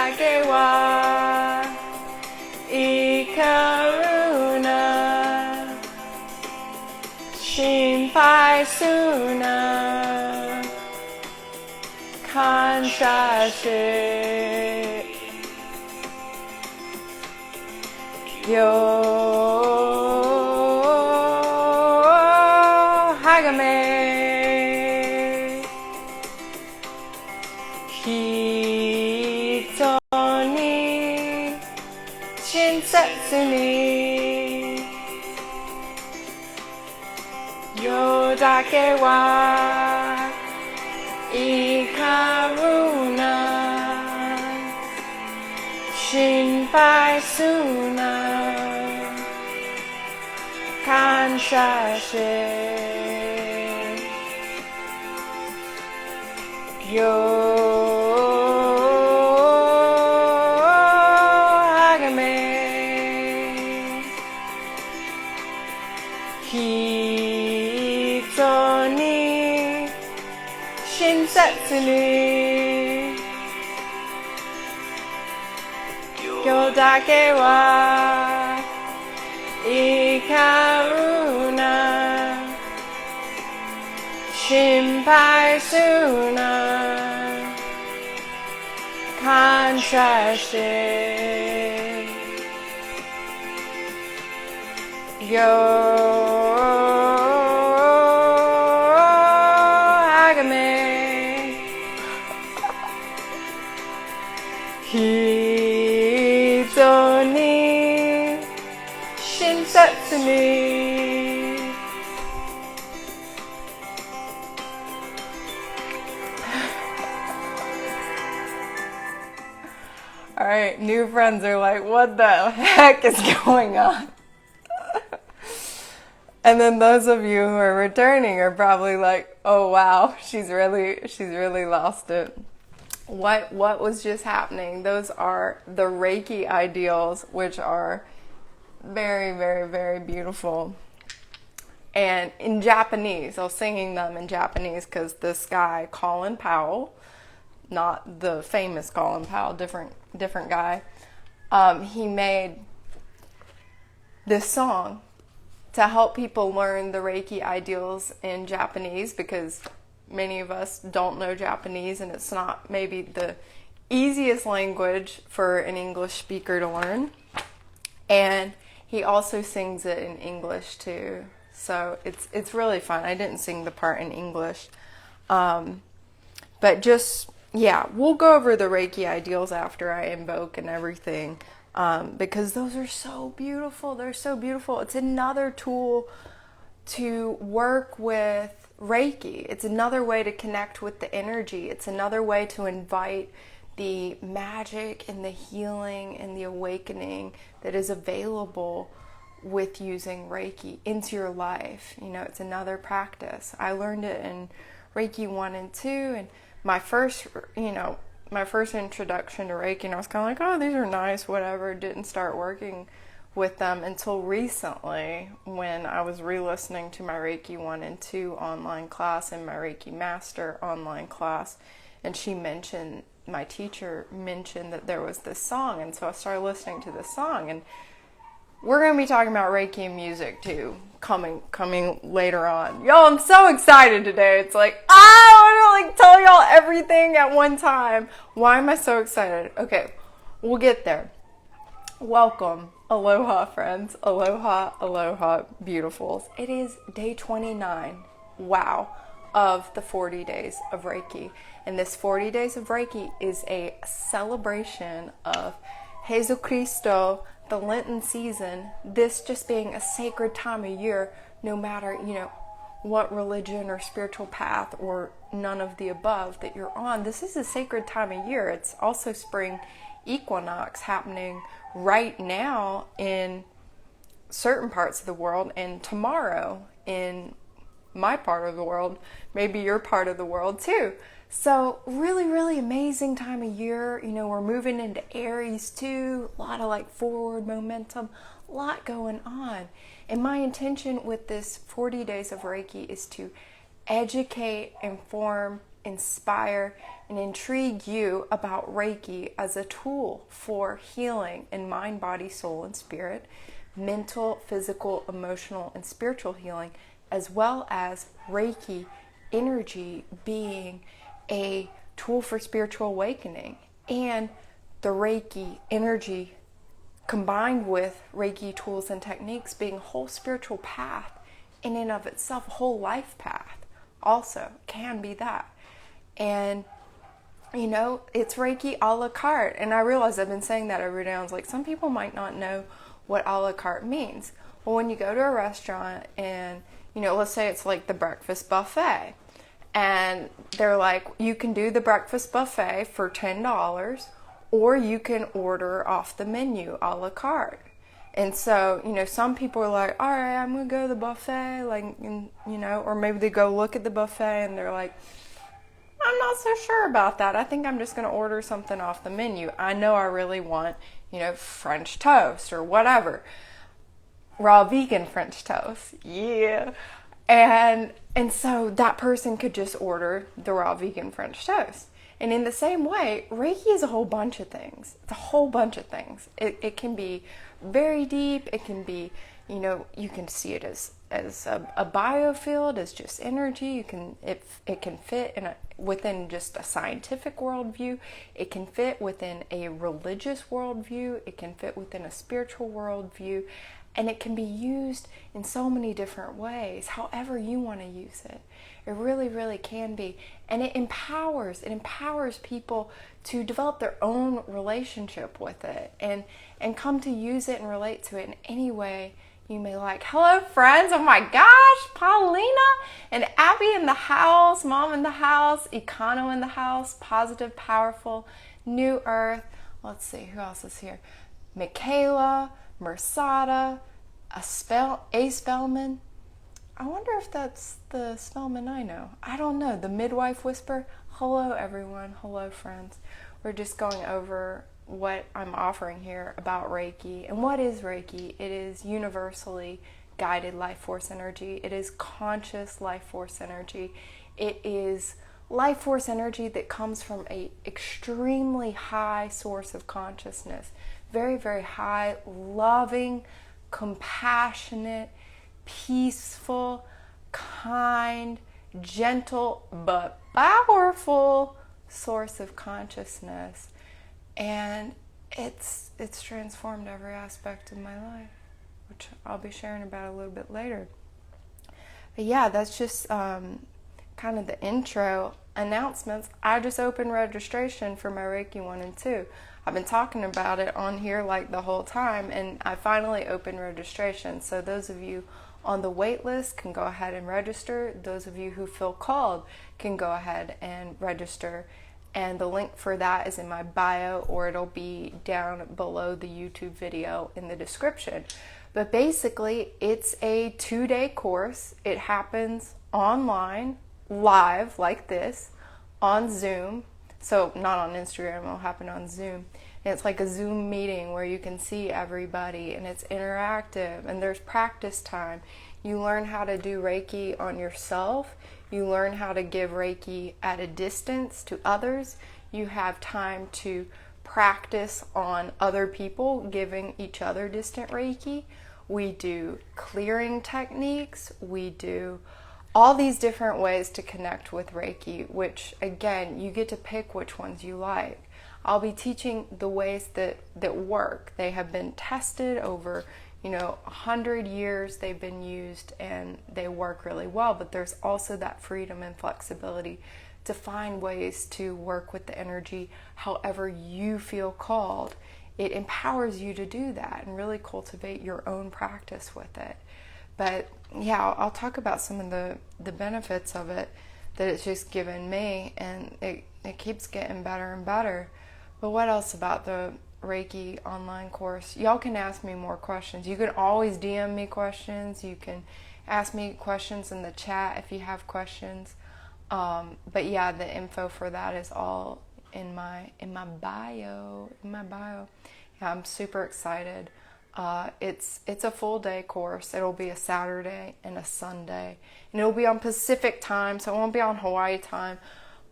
dake wa ikaruna shinpai suna kanshashi yo hagame hito ni shinsetsu ni yo dake wa ikaruna shinpai suna kanshashi yo hagame hito ni shinsetsu ni yo dake wa ikaruna shinpai suna kanshashi yo hagame hito ni shinsetsu ni. Alright, new friends are like, what the heck is going on? And then those of you who are returning are probably like, oh wow, she's really lost it. What was just happening? Those are the Reiki ideals, which are very, very, very beautiful. And in Japanese, I was singing them in Japanese because this guy, Colin Powell, not the famous Colin Powell, different guy, he made this song to help people learn the Reiki ideals in Japanese, because many of us don't know Japanese and it's not maybe the easiest language for an English speaker to learn. And he also sings it in English too, so it's really fun. I didn't sing the part in English, but just, yeah, we'll go over the Reiki ideals after I invoke and everything, because those are so beautiful. They're so beautiful. It's another tool to work with Reiki. It's another way to connect with the energy. It's another way to invite the magic and the healing and the awakening that is available with using Reiki into your life. You know, it's another practice. I learned it in Reiki 1 and 2, and my first introduction to Reiki, and I was kind of like, oh, these are nice, whatever. Didn't start working with them until recently, when I was re-listening to my Reiki 1 and 2 online class and my Reiki Master online class, and my teacher mentioned that there was this song, and so I started listening to this song, and we're going to be talking about Reiki and music too, coming later on. Y'all, I'm so excited today. It's like, I want to tell y'all everything at one time. Why am I so excited? Okay, we'll get there. Welcome. Aloha, friends. Aloha, aloha, beautifuls. It is day 29, wow, of the 40 days of Reiki. And this 40 days of Reiki is a celebration of Jesus Cristo, the Lenten season, this just being a sacred time of year, no matter, what religion or spiritual path or none of the above that you're on. This is a sacred time of year. It's also spring equinox happening right now in certain parts of the world, and tomorrow in my part of the world, maybe your part of the world too. So really, really amazing time of year. We're moving into Aries too. A lot of forward momentum, a lot going on. And my intention with this 40 days of Reiki is to educate, inform, inspire, and intrigue you about Reiki as a tool for healing in mind, body, soul, and spirit, mental, physical, emotional, and spiritual healing, as well as Reiki energy being a tool for spiritual awakening, and the Reiki energy combined with Reiki tools and techniques being a whole spiritual path in and of itself, a whole life path also can be that. And it's Reiki a la carte. And I realize I've been saying that every day. I was like, some people might not know what a la carte means. Well, when you go to a restaurant and, let's say it's like the breakfast buffet, and they're like, you can do the breakfast buffet for $10, or you can order off the menu a la carte. And so, some people are like, all right, I'm going to go to the buffet, or maybe they go look at the buffet and they're like, I'm not so sure about that. I think I'm just going to order something off the menu. I know I really want, French toast or whatever. Raw vegan French toast. Yeah. And so that person could just order the raw vegan French toast. And in the same way, Reiki is a whole bunch of things. It's a whole bunch of things. It can be very deep. It can be, you can see it as a biofield, as just energy. It can fit within just a scientific worldview. It can fit within a religious worldview. It can fit within a spiritual worldview. And it can be used in so many different ways, however you want to use it. It really, really can be. And it empowers people to develop their own relationship with it and come to use it and relate to it in any way you may like. Hello, friends. Oh my gosh, Paulina and Abby in the house, Mom in the house, Econo in the house, Positive, Powerful, New Earth. Let's see, who else is here? Michaela, Mersada, a Spellman. I wonder if that's the Spellman I know. I don't know. The Midwife Whisper. Hello, everyone. Hello, friends. We're just going over what I'm offering here about Reiki. And what is Reiki? It is universally guided life force energy. It is conscious life force energy. It is life force energy that comes from an extremely high source of consciousness. Very, very high, loving, compassionate, peaceful, kind, gentle, but powerful source of consciousness. And it's transformed every aspect of my life, which I'll be sharing about a little bit later. But yeah, that's just kind of the intro. Announcements. I just opened registration for my Reiki 1 and 2. I've been talking about it on here like the whole time, and I finally opened registration. So those of you on the wait list can go ahead and register. Those of you who feel called can go ahead and register. And the link for that is in my bio, or it'll be down below the YouTube video in the description. But basically, it's a 2-day course. It happens online, live like this, on Zoom. So not on Instagram, it'll happen on Zoom. And it's like a Zoom meeting where you can see everybody, and it's interactive, and there's practice time. You learn how to do Reiki on yourself. You learn how to give Reiki at a distance to others. You have time to practice on other people, giving each other distant Reiki. We do clearing techniques. We do all these different ways to connect with Reiki, which again, you get to pick which ones you like. I'll be teaching the ways that work. They have been tested over 100 years. They've been used and they work really well, but there's also that freedom and flexibility to find ways to work with the energy however you feel called. It empowers you to do that and really cultivate your own practice with it. But yeah, I'll talk about some of the benefits of it that it's just given me, and it keeps getting better and better. But what else about the Reiki online course? Y'all can ask me more questions. You can always DM me questions. You can ask me questions in the chat if you have questions. But yeah, the info for that is all in my bio. Yeah, I'm super excited. It's a full day course. It'll be a Saturday and a Sunday, and it'll be on Pacific time, so it won't be on Hawaii time.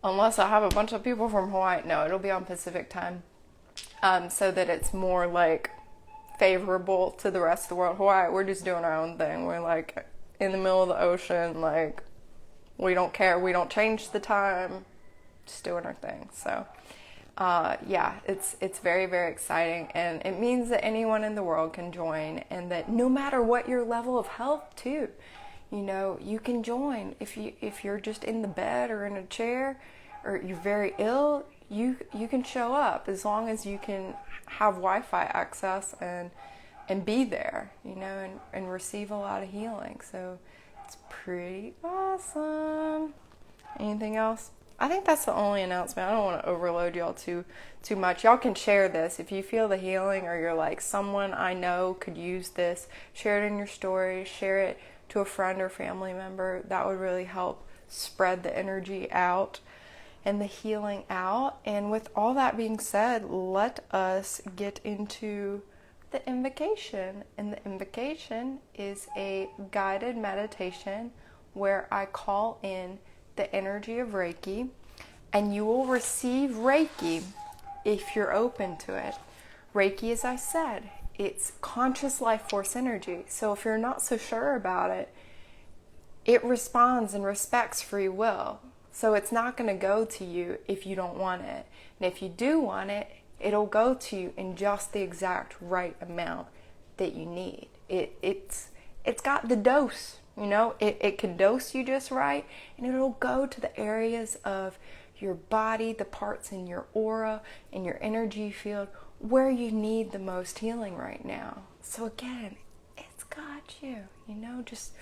unless I have a bunch of people from Hawaii. No, it'll be on Pacific time, so that it's more like favorable to the rest of the world. Hawaii, we're just doing our own thing. We're like in the middle of the ocean, like we don't care. We don't change the time. Just doing our thing. So, yeah, it's very, very exciting, and it means that anyone in the world can join, and that no matter what your level of health, too, you know, you can join. If you're just in the bed or in a chair, or you're very ill, you can show up as long as you can have Wi-Fi access and be there, you know, and receive a lot of healing. So it's pretty awesome. Anything else? I think that's the only announcement. I don't want to overload y'all too much. Y'all can share this if you feel the healing, or you're like, someone I know could use this. Share it in your story. Share it to a friend or family member. That would really help spread the energy out and the healing out. And with all that being said, let us get into the invocation. And the invocation is a guided meditation where I call in the energy of Reiki, and you will receive Reiki if you're open to it. Reiki, as I said, it's conscious life force energy. So if you're not so sure about it, it responds and respects free will. So it's not going to go to you if you don't want it. And if you do want it, it'll go to you in just the exact right amount that you need. It's got the dose. You know, it can dose you just right, and it'll go to the areas of your body, the parts in your aura, in your energy field, where you need the most healing right now. So again, it's got you, you know, just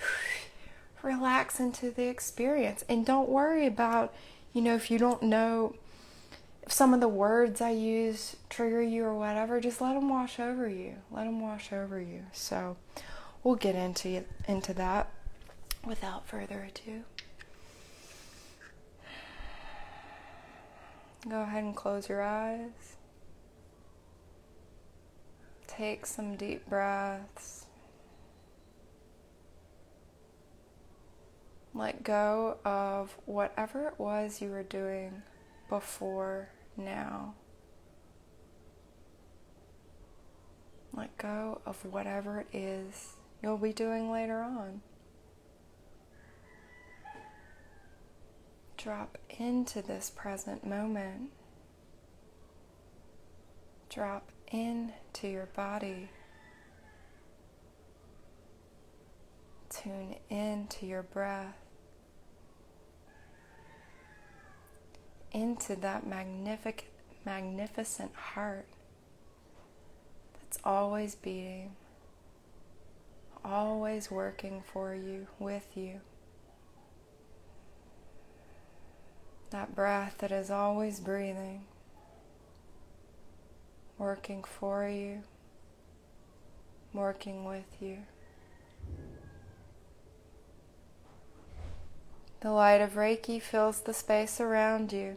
relax into the experience. And don't worry about, you know, if you don't know, if some of the words I use trigger you or whatever, just let them wash over you. Let them wash over you. So we'll get into that. Without further ado, go ahead and close your eyes. Take some deep breaths. Let go of whatever it was you were doing before now. Let go of whatever it is you'll be doing later on. Drop into this present moment. Drop into your body. Tune into your breath. Into that magnificent heart that's always beating, always working for you, with you. That breath that is always breathing, working for you, working with you. The light of Reiki fills the space around you.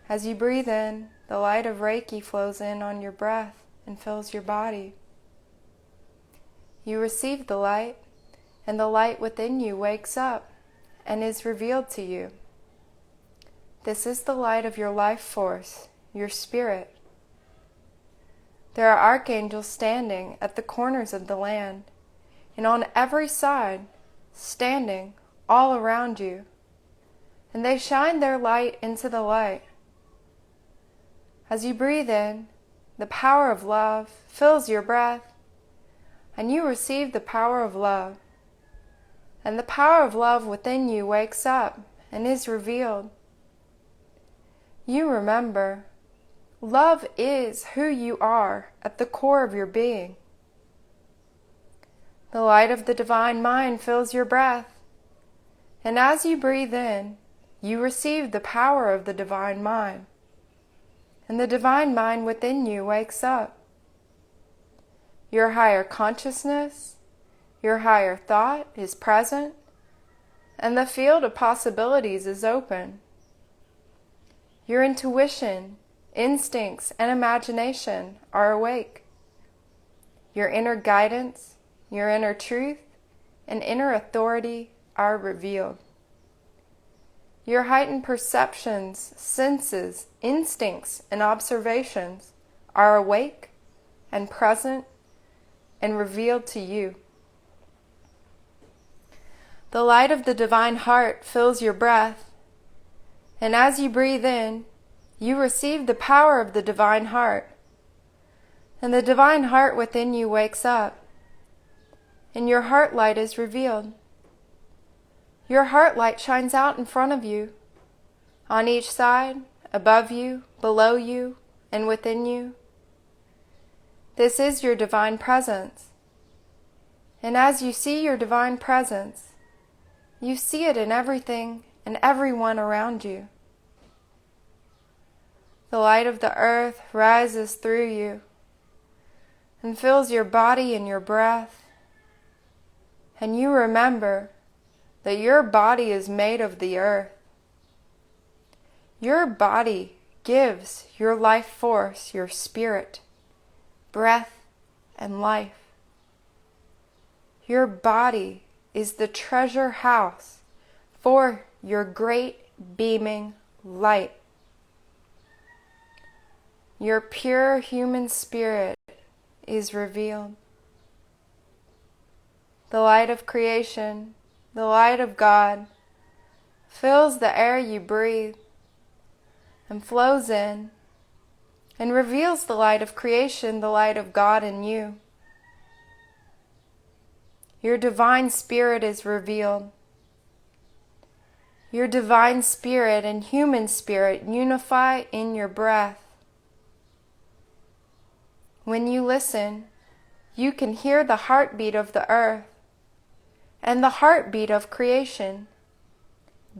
As you breathe in, the light of Reiki flows in on your breath and fills your body. You receive the light, and the light within you wakes up and is revealed to you. This is the light of your life force, your spirit. There are archangels standing at the corners of the land, and on every side, standing all around you, and they shine their light into the light. As you breathe in, the power of love fills your breath, and you receive the power of love. And the power of love within you wakes up and is revealed. You remember, love is who you are at the core of your being. The light of the divine mind fills your breath, and as you breathe in, you receive the power of the divine mind, and the divine mind within you wakes up. Your higher consciousness, your higher thought is present, and the field of possibilities is open. Your intuition, instincts, and imagination are awake. Your inner guidance, your inner truth, and inner authority are revealed. Your heightened perceptions, senses, instincts, and observations are awake and present and revealed to you. The light of the divine heart fills your breath, and as you breathe in, you receive the power of the divine heart. And the divine heart within you wakes up, and your heart light is revealed. Your heart light shines out in front of you, on each side, above you, below you, and within you. This is your divine presence. And as you see your divine presence, you see it in everything and everyone around you. The light of the earth rises through you and fills your body and your breath. And you remember that your body is made of the earth. Your body gives your life force, your spirit, breath, and life. Your body is the treasure house for your great beaming light. Your pure human spirit is revealed. The light of creation, the light of God, fills the air you breathe and flows in and reveals the light of creation, the light of God in you. Your divine spirit is revealed. Your divine spirit and human spirit unify in your breath. When you listen, you can hear the heartbeat of the earth and the heartbeat of creation,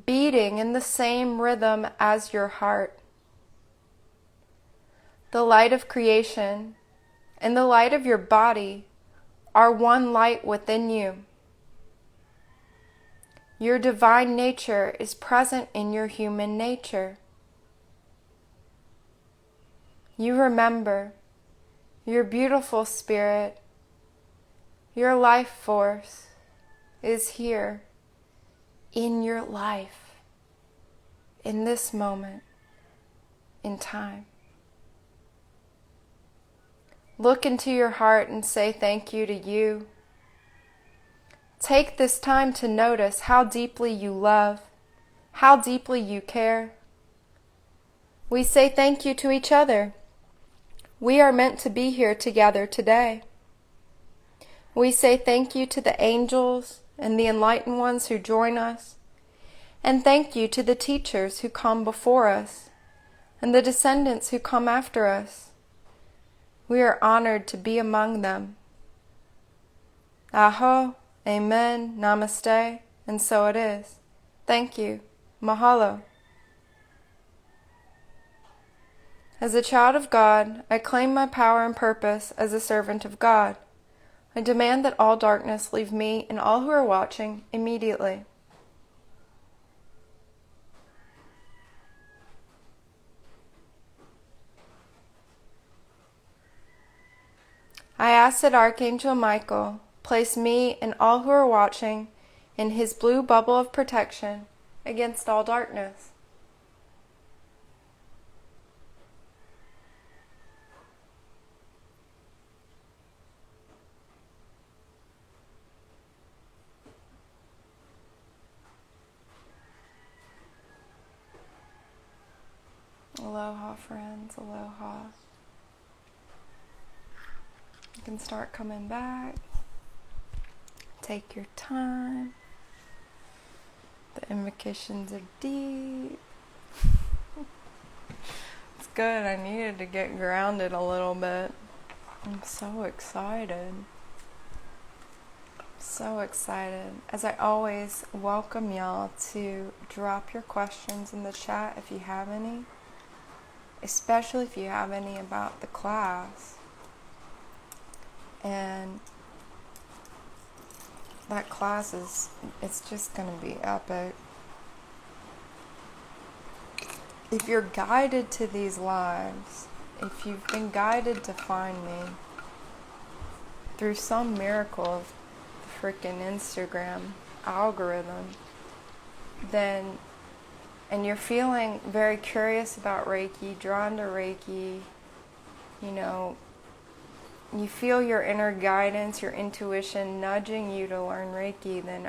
beating in the same rhythm as your heart. The light of creation and the light of your body are one light within you. Your divine nature is present in your human nature. You remember your beautiful spirit, your life force is here in your life, in this moment, in time. Look into your heart and say thank you to you. Take this time to notice how deeply you love, how deeply you care. We say thank you to each other. We are meant to be here together today. We say thank you to the angels and the enlightened ones who join us, and thank you to the teachers who come before us and the descendants who come after us. We are honored to be among them. Aho, amen, namaste, and so it is. Thank you. Mahalo. As a child of God, I claim my power and purpose as a servant of God. I demand that all darkness leave me and all who are watching immediately. I ask that Archangel Michael place me and all who are watching in his blue bubble of protection against all darkness. Aloha, friends. Aloha. You can start coming back. Take your time. The invocations are deep. It's good. I needed to get grounded a little bit. I'm so excited. So excited. As I always welcome y'all to drop your questions in the chat if you have any. Especially if you have any about the class. And that class it's just going to be epic. If you're guided to these lives, if you've been guided to find me through some miracle of the freaking Instagram algorithm, then and you're feeling very curious about Reiki, drawn to Reiki, you know, you feel your inner guidance, your intuition nudging you to learn Reiki, then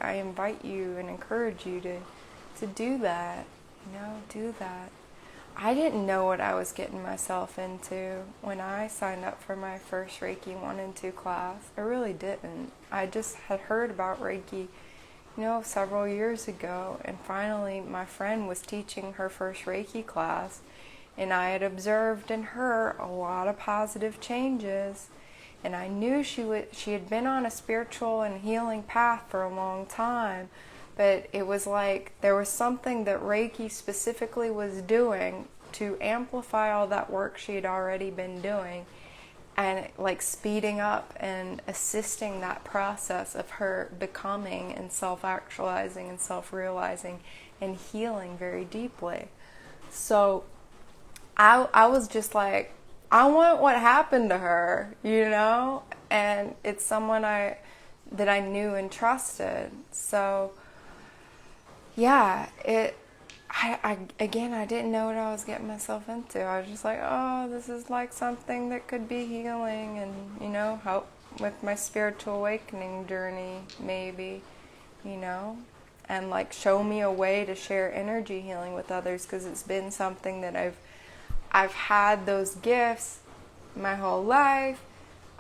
I invite you and encourage you to do that, do that. I didn't know what I was getting myself into when I signed up for my first Reiki 1 and 2 class. I really didn't. I just had heard about Reiki, several years ago, and finally my friend was teaching her first Reiki class, and I had observed in her a lot of positive changes, and I knew she had been on a spiritual and healing path for a long time, but it was like there was something that Reiki specifically was doing to amplify all that work she had already been doing, and like speeding up and assisting that process of her becoming and self-actualizing and self-realizing and healing very deeply. So I was just like, I want what happened to her, and it's someone that I knew and trusted. So yeah, I didn't know what I was getting myself into. I was just like, oh, this is like something that could be healing and, help with my spiritual awakening journey, maybe, and like show me a way to share energy healing with others, because it's been something that I've had those gifts my whole life.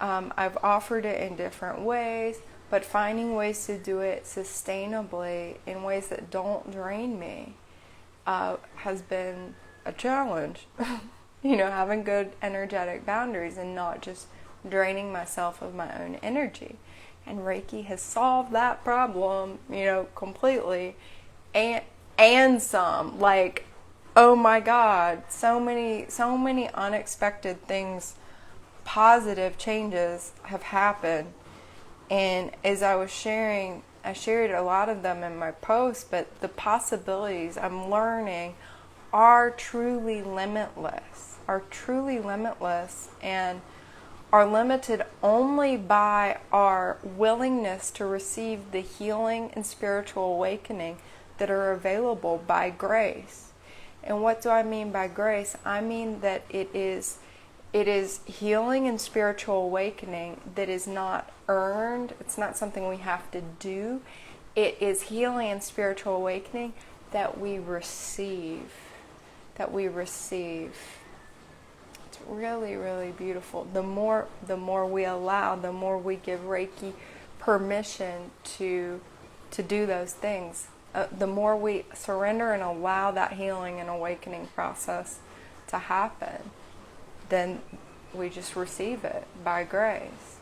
I've offered it in different ways, but finding ways to do it sustainably in ways that don't drain me has been a challenge. Having good energetic boundaries and not just draining myself of my own energy. And Reiki has solved that problem, completely, and some. Like, oh my God, so many unexpected things, positive changes have happened. And as I was sharing, I shared a lot of them in my post, but the possibilities I'm learning are truly limitless, and are limited only by our willingness to receive the healing and spiritual awakening that are available by grace. And what do I mean by grace? I mean that it is healing and spiritual awakening that is not earned. It's not something we have to do. It is healing and spiritual awakening that we receive. It's really, really beautiful. The more we allow, the more we give Reiki permission to do those things. The more we surrender and allow that healing and awakening process to happen, then we just receive it by grace.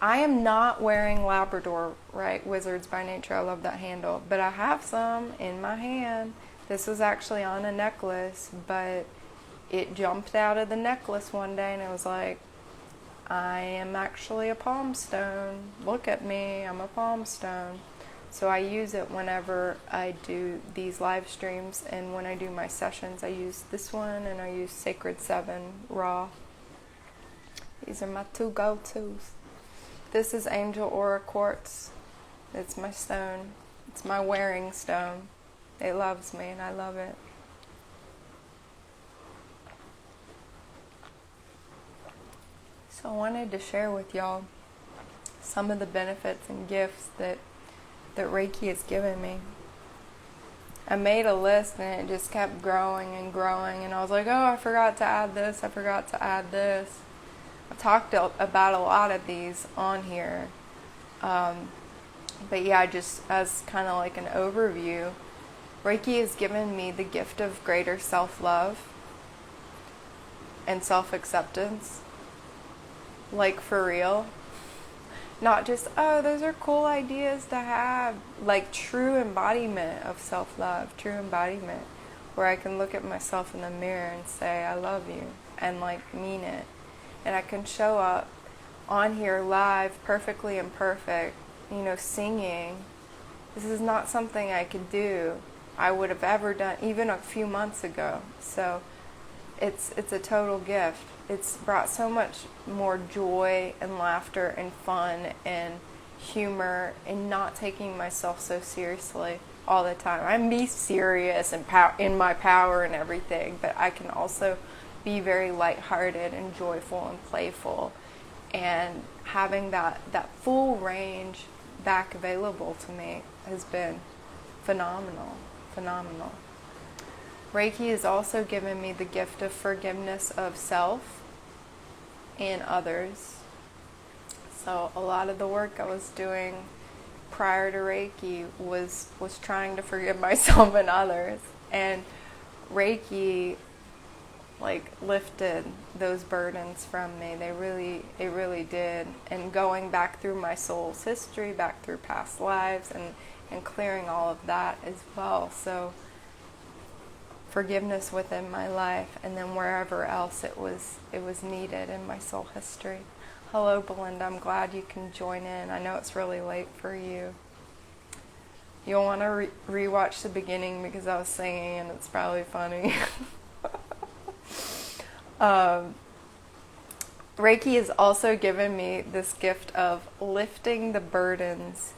I am not wearing Labrador, right? Wizards by Nature. I love that handle. But I have some in my hand. This was actually on a necklace, but it jumped out of the necklace one day and it was like, I am actually a palm stone. Look at me, I'm a palm stone. So I use it whenever I do these live streams, and when I do my sessions, I use this one and I use Sacred 7 Raw. These are my two go-tos. This is Angel Aura Quartz. It's my stone. It's my wearing stone. It loves me and I love it. So I wanted to share with y'all some of the benefits and gifts that Reiki has given me. I made a list and it just kept growing and growing, and I was like, oh, I forgot to add this, I've talked about a lot of these on here, but yeah, just as kind of like an overview, Reiki has given me the gift of greater self-love and self-acceptance, like for real. Not just, oh, those are cool ideas to have. Like true embodiment of self-love, true embodiment, where I can look at myself in the mirror and say, I love you, and like mean it. And I can show up on here live, perfectly imperfect, singing. This is not something I could do, I would have ever done, even a few months ago. So it's a total gift. It's brought so much more joy and laughter and fun and humor and not taking myself so seriously. all the time. I can be serious and in my power and everything, but I can also be very lighthearted and joyful and playful. And having that full range back available to me has been phenomenal. Reiki has also given me the gift of forgiveness of self and others. So a lot of the work I was doing prior to Reiki was trying to forgive myself and others. And Reiki lifted those burdens from me. It really did. And going back through my soul's history, back through past lives, and clearing all of that as well. So forgiveness within my life, and then wherever else it was needed in my soul history. Hello, Belinda. I'm glad you can join in. I know it's really late for you. You'll want to rewatch the beginning because I was singing and it's probably funny. Reiki has also given me this gift of lifting the burdens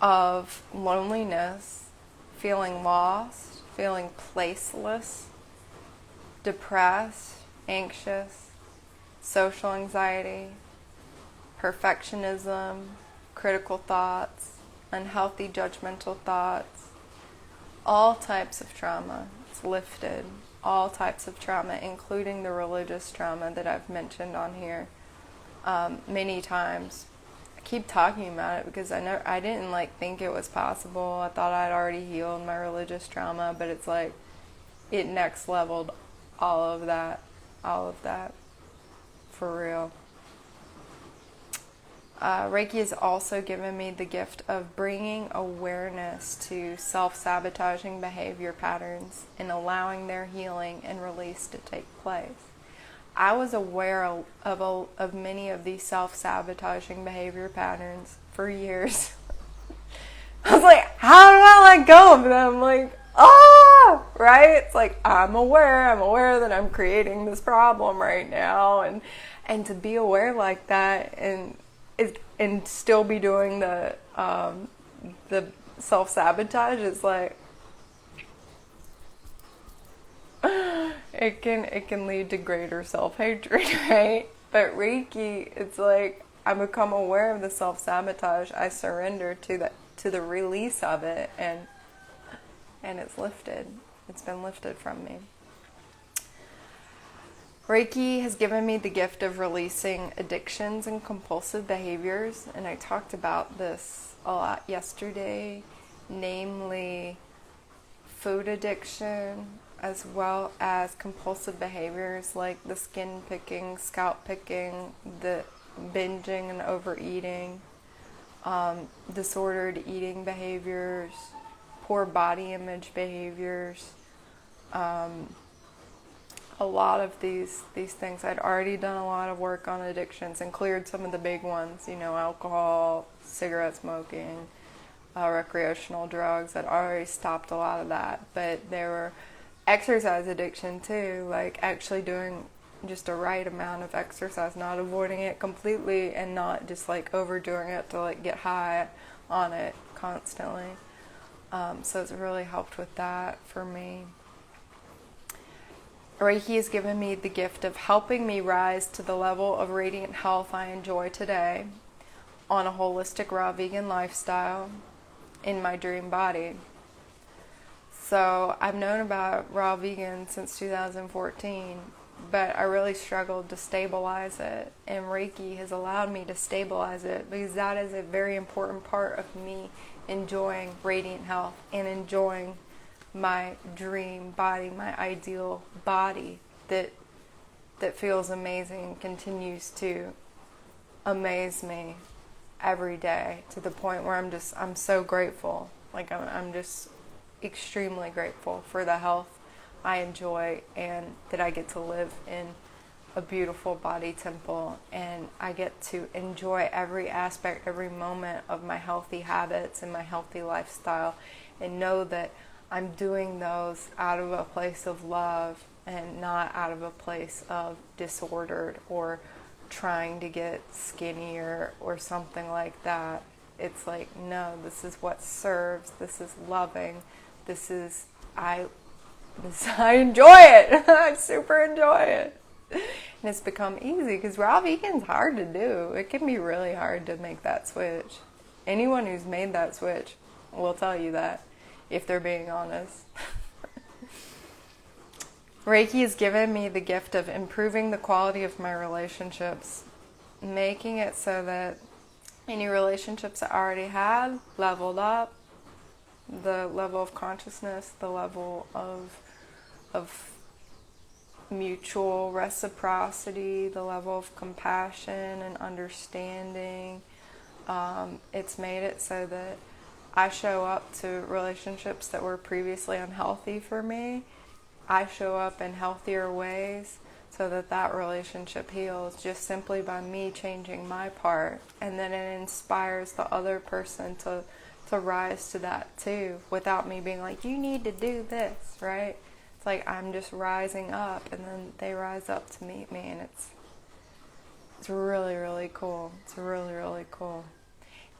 of loneliness, feeling lost, feeling placeless, depressed, anxious, social anxiety, perfectionism, critical thoughts, unhealthy judgmental thoughts, all types of trauma. It's lifted. All types of trauma, including the religious trauma that I've mentioned on here many times. I keep talking about it because I didn't think it was possible. I thought I'd already healed my religious trauma, but it's it next leveled all of that for real. Reiki has also given me the gift of bringing awareness to self-sabotaging behavior patterns and allowing their healing and release to take place. I was aware of many of these self-sabotaging behavior patterns for years. I was like, how do I let go of them? Right? It's I'm aware that I'm creating this problem right now, and to be aware like that and still be doing the self-sabotage is it can lead to greater self-hatred, right? But Reiki, it's I become aware of the self-sabotage, I surrender to the release of it, and it's lifted. It's been lifted from me. Reiki has given me the gift of releasing addictions and compulsive behaviors, and I talked about this a lot yesterday, namely food addiction as well as compulsive behaviors like the skin picking, scalp picking, the binging and overeating, disordered eating behaviors, poor body image behaviors, a lot of these things. I'd already done a lot of work on addictions and cleared some of the big ones, alcohol, cigarette smoking, recreational drugs. I'd already stopped a lot of that, but there were exercise addiction too, actually doing just a right amount of exercise, not avoiding it completely and not just overdoing it to get high on it constantly. So it's really helped with that for me. Reiki has given me the gift of helping me rise to the level of radiant health I enjoy today on a holistic raw vegan lifestyle in my dream body. So I've known about raw vegan since 2014, but I really struggled to stabilize it, and Reiki has allowed me to stabilize it because that is a very important part of me enjoying radiant health and enjoying my dream body, my ideal body that feels amazing and continues to amaze me every day to the point where I'm so grateful. I'm just extremely grateful for the health I enjoy and that I get to live in a beautiful body temple, and I get to enjoy every aspect, every moment of my healthy habits and my healthy lifestyle, and know that I'm doing those out of a place of love and not out of a place of disordered or trying to get skinnier or something like that. it's like, no, this is what serves, this is loving, this is, I enjoy it. I super enjoy it. And it's become easy because raw vegan's hard to do. It can be really hard to make that switch. Anyone who's made that switch will tell you that, if they're being honest. Reiki has given me the gift of improving the quality of my relationships, making it so that any relationships I already had leveled up, the level of consciousness, the level of mutual reciprocity, the level of compassion and understanding. It's made it so that I show up to relationships that were previously unhealthy for me. I show up in healthier ways so that that relationship heals just simply by me changing my part. And then it inspires the other person to rise to that too, without me being like, you need to do this, right? It's like I'm just rising up, and then they rise up to meet me, and it's really, really cool. It's really, really cool.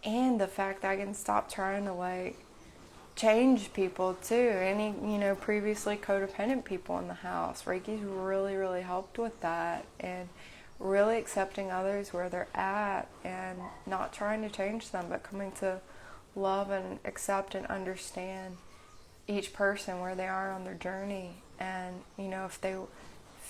And the fact that I can stop trying to like change people too. Any, previously codependent people in the house, Reiki's really, really helped with that, and really accepting others where they're at and not trying to change them, but coming to love and accept and understand each person where they are on their journey. And if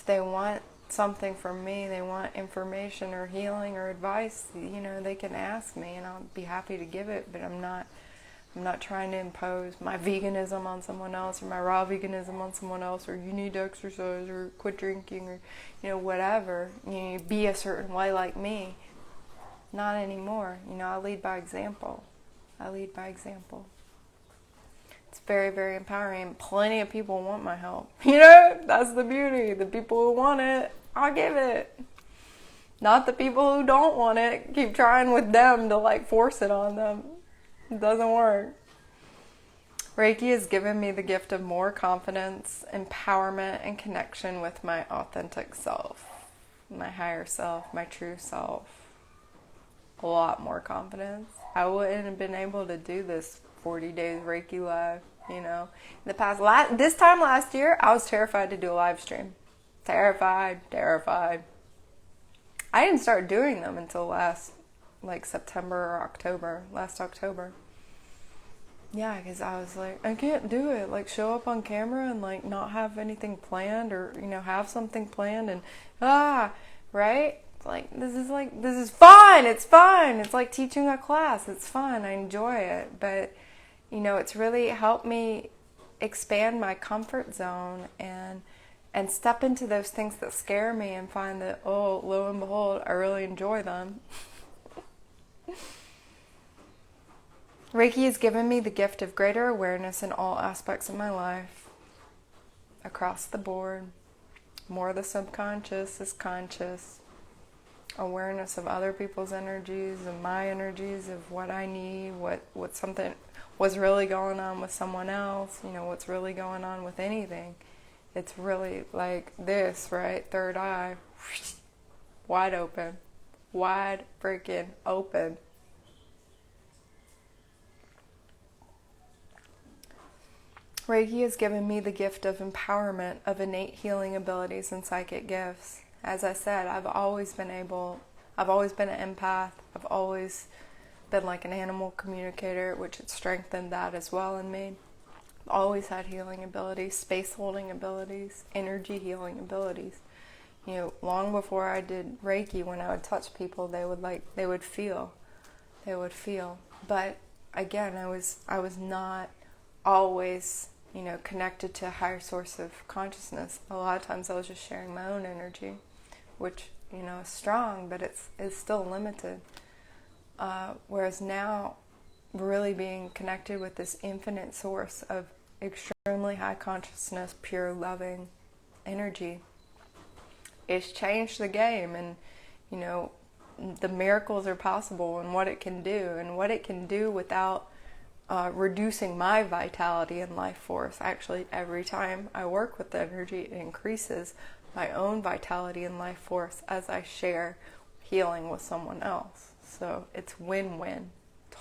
they want something from me, they want information or healing or advice, they can ask me and I'll be happy to give it. But I'm not trying to impose my veganism on someone else, or my raw veganism on someone else, or you need to exercise or quit drinking, or whatever, be a certain way like me. Not anymore. I lead by example. It's very, very empowering. Plenty of people want my help. That's the beauty. The people who want it, I'll give it. Not the people who don't want it. Keep trying with them to like force it on them. It doesn't work. Reiki has given me the gift of more confidence, empowerment, and connection with my authentic self, my higher self, my true self. A lot more confidence. I wouldn't have been able to do this 40 days Reiki live, In the past, this time last year, I was terrified to do a live stream. Terrified. I didn't start doing them until last October. Yeah, because I was like, I can't do it. Like, show up on camera and like not have anything planned, or have something planned, and right? This is fun. It's fun. It's like teaching a class. It's fun. I enjoy it. But it's really helped me expand my comfort zone and step into those things that scare me and find that, oh, lo and behold, I really enjoy them. Reiki has given me the gift of greater awareness in all aspects of my life, across the board. More of the subconscious is conscious. Awareness of other people's energies and my energies, of what I need, what's really going on with someone else, what's really going on with anything. It's really like this, right? Third eye, wide open, wide freaking open. Reiki has given me the gift of empowerment, of innate healing abilities and psychic gifts. As I said, I've always been an empath. I've always been like an animal communicator, which has strengthened that as well in me. I've always had healing abilities, space holding abilities, energy healing abilities. Long before I did Reiki, when I would touch people, they would feel. But again, I was not always connected to a higher source of consciousness. A lot of times I was just sharing my own energy, which, is strong, but it's still limited. Whereas now, really being connected with this infinite source of extremely high consciousness, pure loving energy, it's changed the game, and, the miracles are possible, and what it can do without reducing my vitality and life force. Actually, every time I work with the energy, it increases my own vitality and life force as I share healing with someone else. So it's win-win,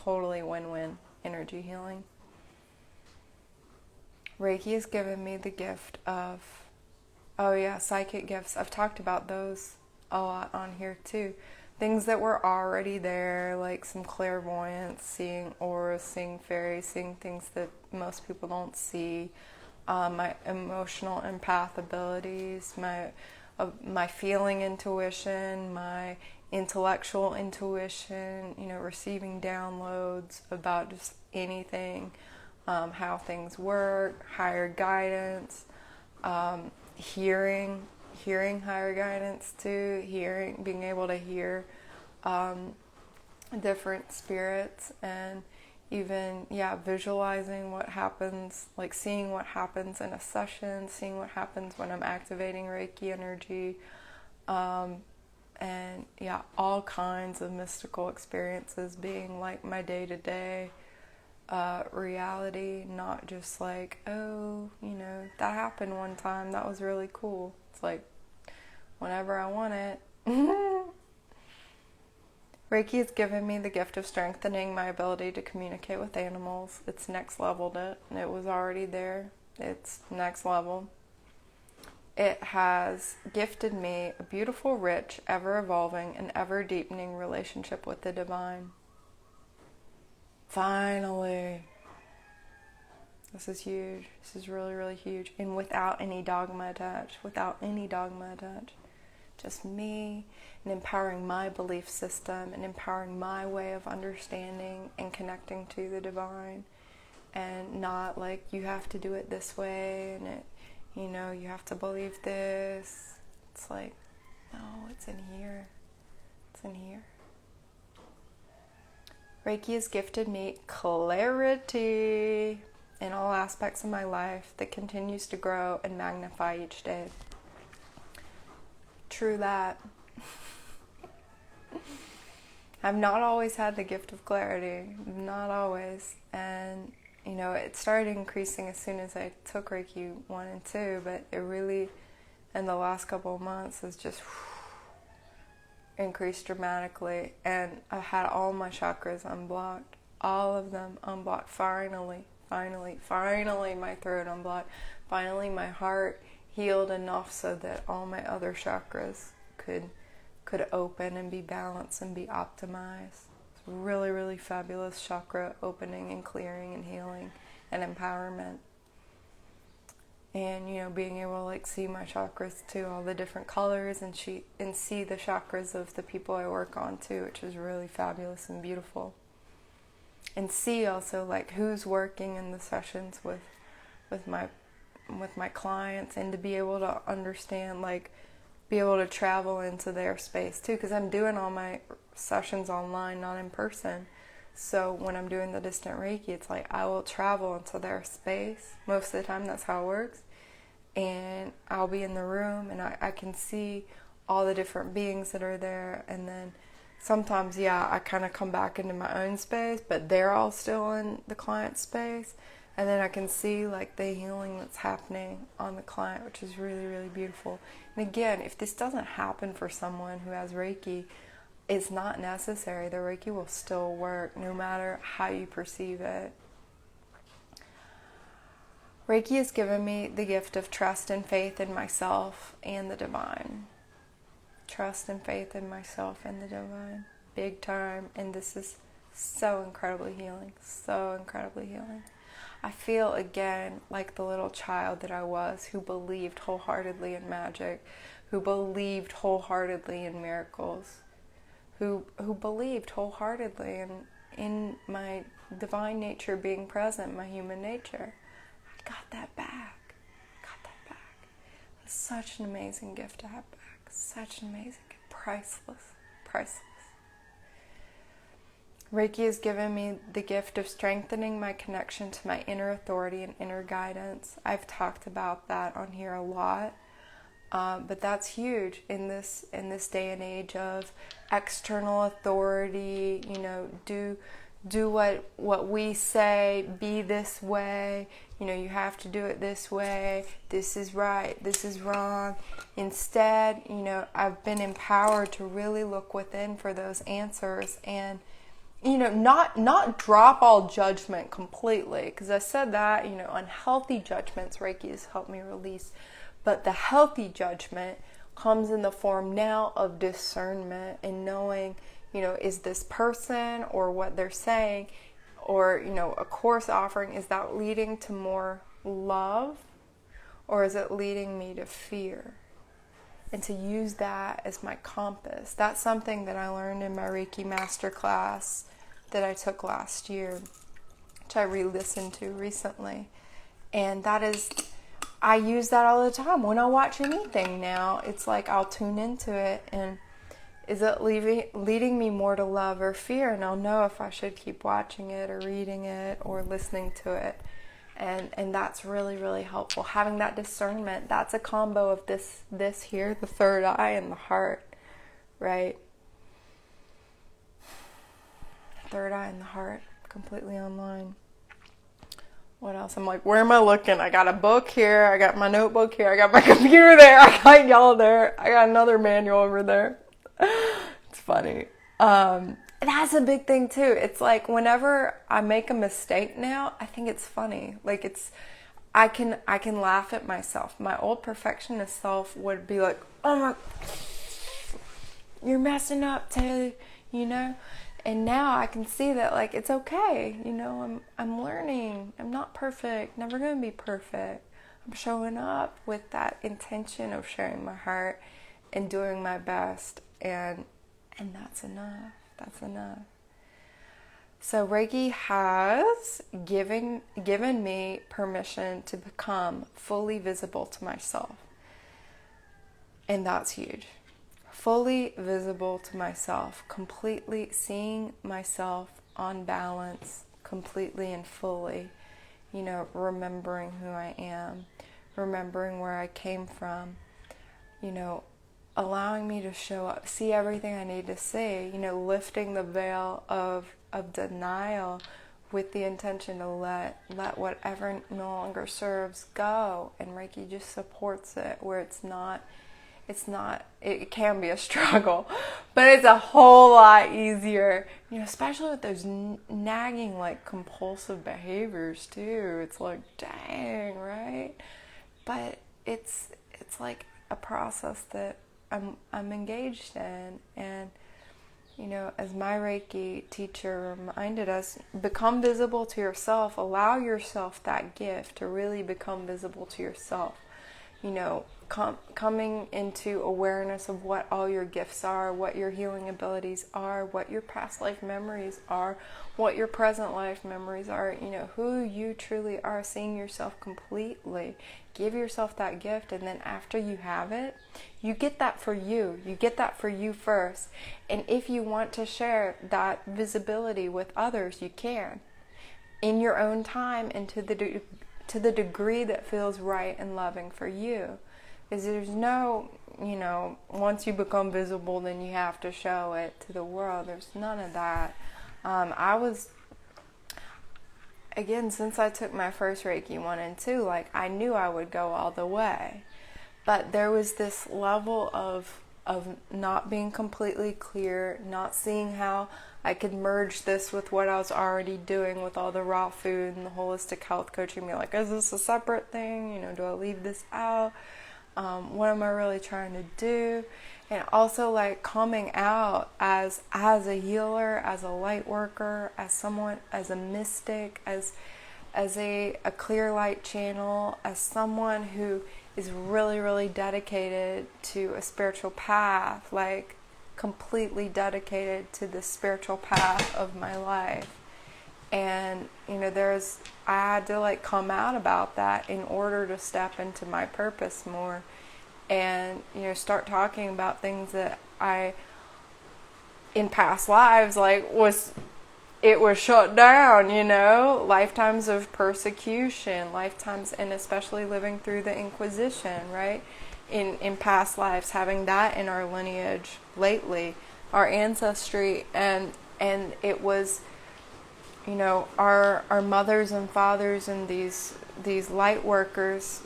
totally win-win energy healing. Reiki has given me the gift of, psychic gifts. I've talked about those a lot on here too. Things that were already there, like some clairvoyance, seeing auras, seeing fairies, seeing things that most people don't see. My emotional empath abilities, my feeling intuition, my intellectual intuition, receiving downloads about just anything, how things work, higher guidance, hearing higher guidance too, being able to hear different spirits, and even visualizing what happens, like seeing what happens in a session, seeing what happens when I'm activating Reiki energy, and all kinds of mystical experiences being like my day-to-day reality, not just like, that happened one time, that was really cool. It's like whenever I want it. Reiki has given me the gift of strengthening my ability to communicate with animals. It's next leveled it. It was already there. It's next level. It has gifted me a beautiful, rich, ever-evolving, and ever-deepening relationship with the divine. Finally. This is huge. This is really, really huge. And without any dogma attached. Just me, and empowering my belief system, and empowering my way of understanding and connecting to the divine. And not like, you have to do it this way, and it, you have to believe this. It's like, no, it's in here. It's in here. Reiki has gifted me clarity in all aspects of my life that continues to grow and magnify each day. True that. I've not always had the gift of clarity. Not always. And, it started increasing as soon as I took Reiki 1 and 2, but it really, in the last couple of months, has just increased dramatically. And I had all my chakras unblocked. All of them unblocked. Finally, my throat unblocked. Finally, my heart healed enough so that all my other chakras could open and be balanced and be optimized. It's really, really fabulous chakra opening and clearing and healing and empowerment. And, being able to see my chakras too, all the different colors, and see the chakras of the people I work on too, which is really fabulous and beautiful. And see also who's working in the sessions with my clients, and to be able to understand, be able to travel into their space too, because I'm doing all my sessions online, not in person. So when I'm doing the distant Reiki, it's I will travel into their space. Most of the time that's how it works. And I'll be in the room, and I can see all the different beings that are there. And then sometimes, I kind of come back into my own space, but they're all still in the client's space. And then I can see the healing that's happening on the client, which is really, really beautiful. And again, if this doesn't happen for someone who has Reiki, it's not necessary. The Reiki will still work no matter how you perceive it. Reiki has given me the gift of trust and faith in myself and the divine. Trust and faith in myself and the divine. Big time. And this is so incredibly healing. So incredibly healing. I feel again like the little child that I was, who believed wholeheartedly in magic, who believed wholeheartedly in miracles, who believed wholeheartedly in my divine nature being present, my human nature. I got that back. It's such an amazing gift to have back. Such an amazing gift. Priceless. Reiki has given me the gift of strengthening my connection to my inner authority and inner guidance. I've talked about that on here a lot, but that's huge in this day and age of external authority. Do what we say, be this way. You have to do it this way. This is right. This is wrong. Instead, I've been empowered to really look within for those answers, and not drop all judgment completely, because I said that, unhealthy judgments Reiki has helped me release, but the healthy judgment comes in the form now of discernment and knowing, is this person or what they're saying or, a course offering, is that leading to more love or is it leading me to fear? And to use that as my compass. That's something that I learned in my Reiki masterclass that I took last year, which I re-listened to recently. And that is, I use that all the time. When I watch anything now, it's like I'll tune into it and is it leading me more to love or fear? And I'll know if I should keep watching it or reading it or listening to it. And that's really, really helpful. Having that discernment, that's a combo of this here, the third eye and the heart, right? Third eye and the heart, completely online. What else? I'm like, where am I looking? I got a book here. I got my notebook here. I got my computer there. I got y'all there. I got another manual over there. It's funny. That's a big thing too. It's like whenever I make a mistake now, I think it's funny. Like I can laugh at myself. My old perfectionist self would be like, "Oh my, you're messing up, Taylor," And now I can see that like it's okay. I'm learning. I'm not perfect. Never gonna be perfect. I'm showing up with that intention of sharing my heart and doing my best, and that's enough. That's enough. So Reiki has given me permission to become fully visible to myself. And that's huge. Fully visible to myself, completely seeing myself on balance, completely and fully, remembering who I am, remembering where I came from, allowing me to show up, see everything I need to see, lifting the veil of denial with the intention to let whatever no longer serves go. And Reiki just supports it where it can be a struggle, but it's a whole lot easier, especially with those nagging, like compulsive behaviors too. It's like, dang, right? But it's like a process that I'm engaged in, and as my Reiki teacher reminded us, become visible to yourself. Allow yourself that gift to really become visible to yourself. Coming into awareness of what all your gifts are, what your healing abilities are, what your past life memories are, what your present life memories are, who you truly are, seeing yourself completely. Give yourself that gift, and then after you have it, you get that for you. You get that for you first. And if you want to share that visibility with others, you can. In your own time and to the degree that feels right and loving for you. Because there's no, once you become visible, then you have to show it to the world. There's none of that. Again, since I took my first Reiki 1 and 2, I knew I would go all the way. But there was this level of not being completely clear, not seeing how I could merge this with what I was already doing with all the raw food and the holistic health coaching. Be like, is this a separate thing? Do I leave this out? What am I really trying to do? And also coming out as a healer, as a light worker, as someone, as a mystic, as a clear light channel, as someone who is really, really dedicated to a spiritual path, completely dedicated to the spiritual path of my life. And I had to come out about that in order to step into my purpose more, and start talking about things that I in past lives was shut down, lifetimes of persecution, lifetimes, and especially living through the Inquisition, right? In past lives, having that in our lineage lately, our ancestry, and it was our mothers and fathers and these light workers,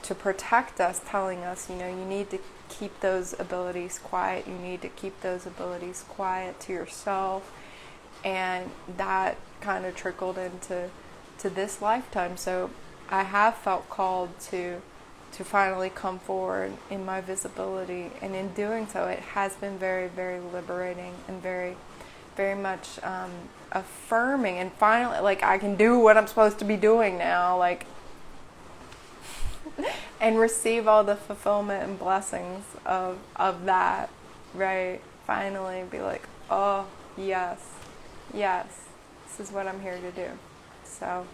to protect us, telling us, you need to keep those abilities quiet. You need to keep those abilities quiet to yourself. And that kind of trickled into this lifetime. So I have felt called to finally come forward in my visibility, and in doing so, it has been very, very liberating and very, very much affirming. And finally, like, I can do what I'm supposed to be doing now, like, and receive all the fulfillment and blessings of that, right? Finally, be like, oh yes, this is what I'm here to do. So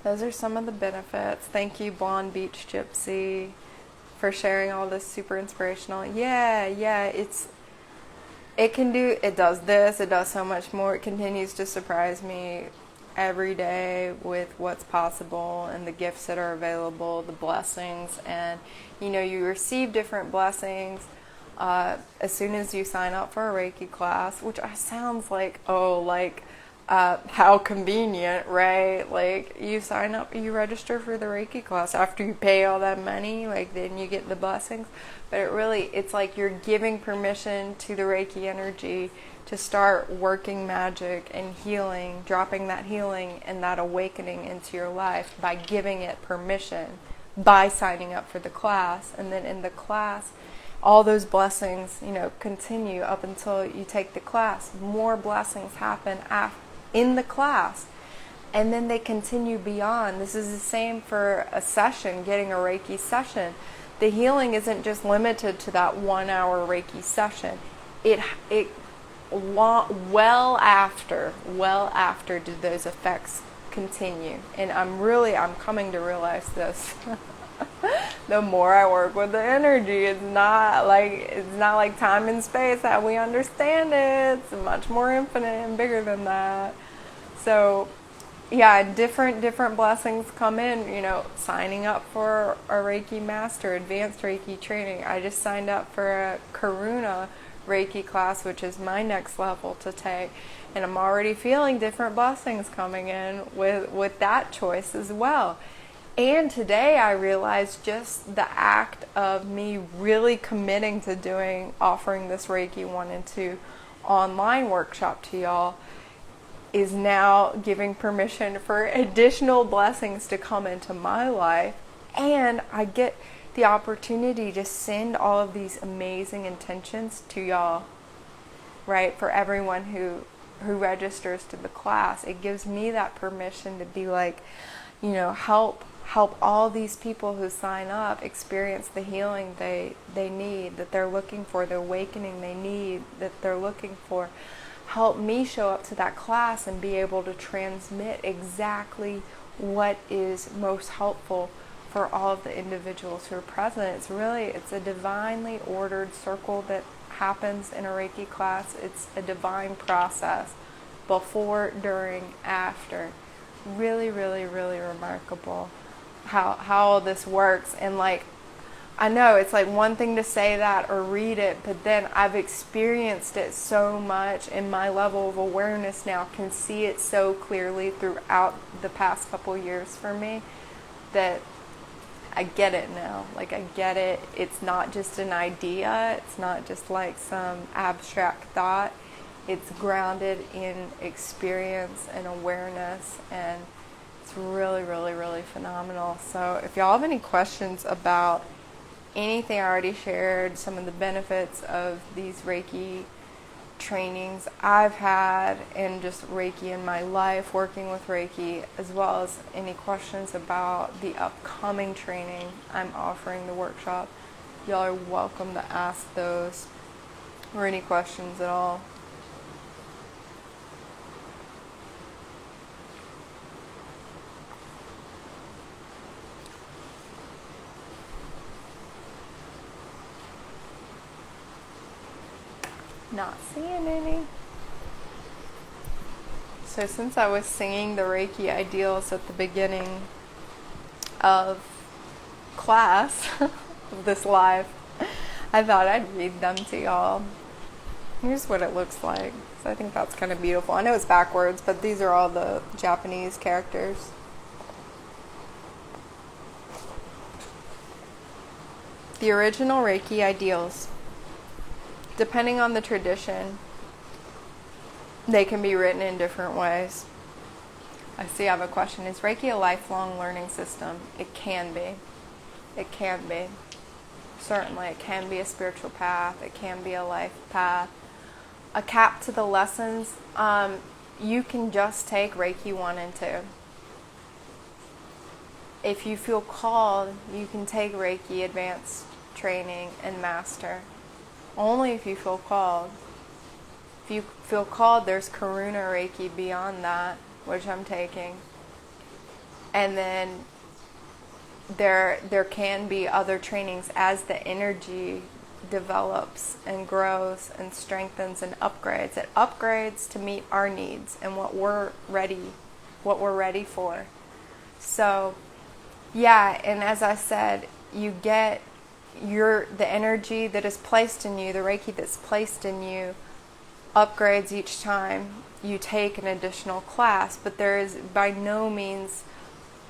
those are some of the benefits. Thank you, Blonde Beach Gypsy, for sharing all this super inspirational. Yeah, it does this, it does so much more. It continues to surprise me every day with what's possible and the gifts that are available, the blessings. And, you receive different blessings as soon as you sign up for a Reiki class, which sounds like, how convenient, right? Like, you sign up, you register for the Reiki class. After you pay all that money, like, then you get the blessings. But it's like you're giving permission to the Reiki energy to start working magic and healing, dropping that healing and that awakening into your life by giving it permission, by signing up for the class. And then in the class, all those blessings, continue up until you take the class. More blessings happen in the class, and then they continue beyond. This is the same for a session, getting a Reiki session. The healing isn't just limited to that 1 hour Reiki session. Well after do those effects continue. And I'm coming to realize this. The more I work with the energy, it's not like time and space that we understand it. It's much more infinite and bigger than that. So, yeah, different blessings come in. Signing up for a Reiki Master, Advanced Reiki training. I just signed up for a Karuna Reiki class, which is my next level to take, and I'm already feeling different blessings coming in with that choice as well. And today I realized just the act of me really committing to offering this Reiki 1 and 2 online workshop to y'all is now giving permission for additional blessings to come into my life. And I get the opportunity to send all of these amazing intentions to y'all, right? For everyone who registers to the class. It gives me that permission to be like, help all these people who sign up experience the healing they need, that they're looking for, the awakening they need, that they're looking for. Help me show up to that class and be able to transmit exactly what is most helpful for all of the individuals who are present. It's a divinely ordered circle that happens in a Reiki class. It's a divine process, before, during, after. Really, really, really remarkable how all this works. And I know it's like one thing to say that or read it, but then I've experienced it so much, and my level of awareness now can see it so clearly throughout the past couple years for me, that I get it now. I get it. It's not just an idea. It's not just like some abstract thought. It's grounded in experience and awareness, and it's really, really, really phenomenal. So if y'all have any questions about anything I already shared, some of the benefits of these Reiki trainings I've had, and just Reiki in my life, working with Reiki, as well as any questions about the upcoming training I'm offering, the workshop, y'all are welcome to ask those, or any questions at all. Not seeing any. So since I was singing the Reiki ideals at the beginning of class, of this live, I thought I'd read them to y'all. Here's what it looks like. So I think that's kind of beautiful. I know it's backwards, but these are all the Japanese characters. The original Reiki ideals. Depending on the tradition, They can be written in different ways. I see I have a question. Is Reiki a lifelong learning system? It can be. It can be. Certainly, it can be a spiritual path. It can be a life path. A cap to the lessons. You can just take Reiki 1 and 2. If you feel called, you can take Reiki Advanced Training and Master. Only if you feel called. If you feel called, there's Karuna Reiki beyond that, which I'm taking. And then there can be other trainings as the energy develops and grows and strengthens and upgrades. It upgrades to meet our needs and what we're ready for. So, yeah, and as I said, you get the energy that is placed in you, the Reiki that's placed in you, upgrades each time you take an additional class, but there is by no means,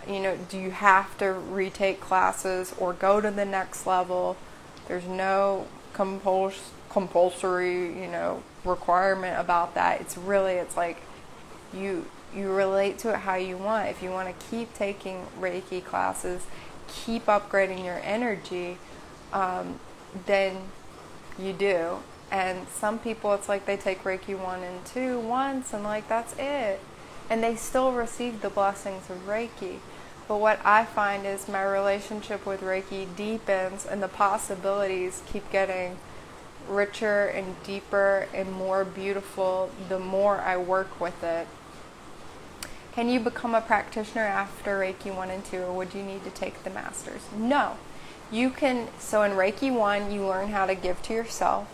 do you have to retake classes or go to the next level. There's no compulsory, requirement about that. It's like you relate to it how you want. If you want to keep taking Reiki classes, keep upgrading your energy, then you do. And some people, it's like they take Reiki 1 and 2 once and that's it. And they still receive the blessings of Reiki. But what I find is my relationship with Reiki deepens and the possibilities keep getting richer and deeper and more beautiful the more I work with it. Can you become a practitioner after Reiki 1 and 2, or would you need to take the masters? No. You can, so in Reiki 1, you learn how to give to yourself.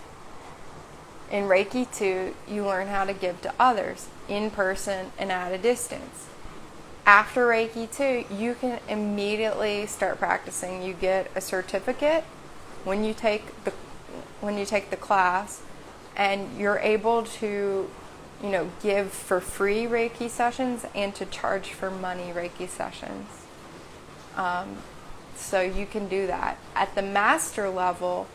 In Reiki 2, you learn how to give to others, in person and at a distance. After Reiki 2, you can immediately start practicing. You get a certificate when you take the class, and you're able to, give for free Reiki sessions and to charge for money Reiki sessions. So you can do that. At the master level,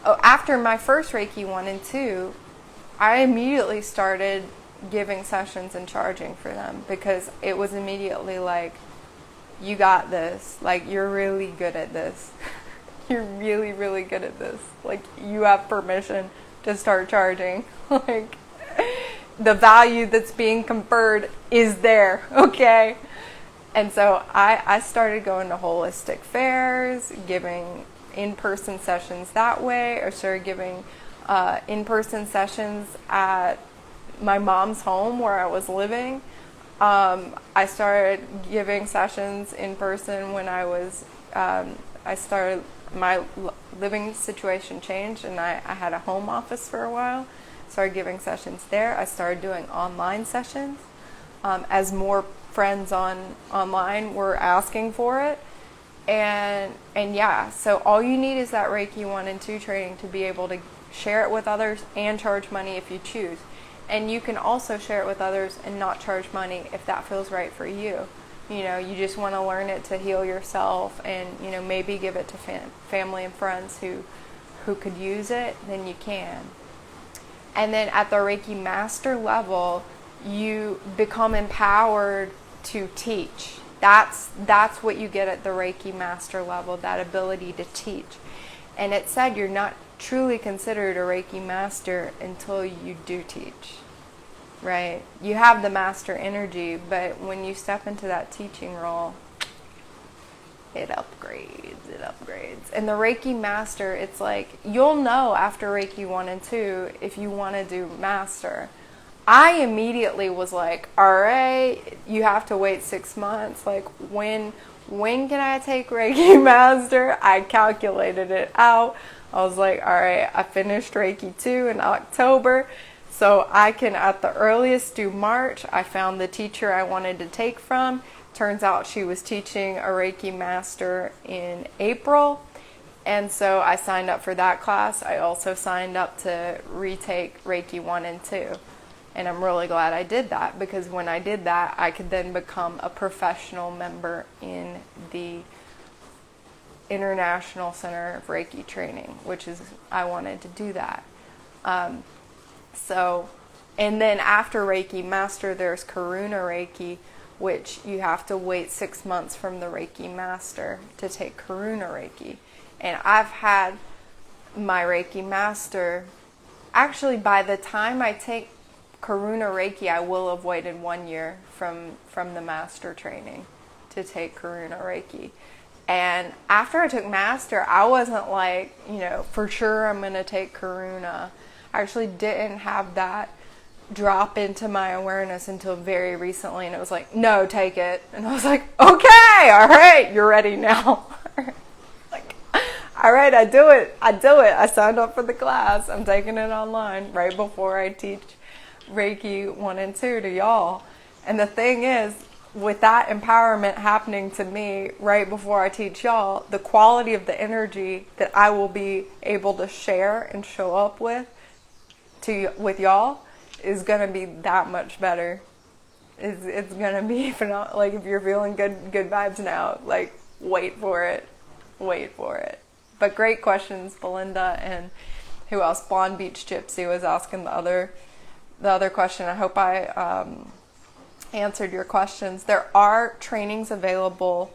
after my first Reiki 1 and 2, I immediately started giving sessions and charging for them because it was immediately like, you got this. You're really good at this. You're really, really good at this. You have permission to start charging. The value that's being conferred is there, okay? And so I started going to holistic fairs, giving in-person sessions that way, or started giving in-person sessions at my mom's home where I was living. I started giving sessions in person when my living situation changed and I had a home office for a while. Started giving sessions there. I started doing online sessions as more friends online were asking for it. And yeah, so all you need is that Reiki 1 and 2 training to be able to share it with others and charge money if you choose. And you can also share it with others and not charge money if that feels right for you. You just want to learn it to heal yourself and, maybe give it to family and friends who could use it, then you can. And then at the Reiki master level, you become empowered to teach. That's what you get at the Reiki master level, that ability to teach. And it said you're not truly considered a Reiki master until you do teach, right? You have the master energy, but when you step into that teaching role, it upgrades. And the Reiki master, it's like, you'll know after Reiki 1 and 2 if you want to do master. I immediately was like, all right, you have to wait 6 months. When can I take Reiki master? I calculated it out. I was like, all right, I finished Reiki 2 in October, so I can at the earliest do March. I found the teacher I wanted to take from. Turns out she was teaching a Reiki master in April, and so I signed up for that class. I also signed up to retake Reiki 1 and 2, and I'm really glad I did that because when I did that, I could then become a professional member in the International Center of Reiki Training, which is, I wanted to do that. So And then after Reiki Master, there's Karuna Reiki, which you have to wait 6 months from the Reiki Master to take Karuna Reiki. And I've had my Reiki Master, actually by the time I take Karuna Reiki, I will have waited 1 year from the Master training to take Karuna Reiki. And after I took Master, I wasn't like, for sure I'm going to take Karuna. I actually didn't have that drop into my awareness until very recently, and it was like, no, take it. And I was like, okay, all right, you're ready now. Like, all right, I do it. I signed up for the class. I'm taking it online right before I teach Reiki 1 and 2 to y'all. And the thing is, with that empowerment happening to me right before I teach y'all, the quality of the energy that I will be able to share and show up with y'all is going to be that much better. It's going to be phenomenal. Like, if you're feeling good vibes now, like, wait for it. But great questions, Belinda, and who else? Blonde Beach Gypsy was asking the other question. I hope I answered your questions. There are trainings available.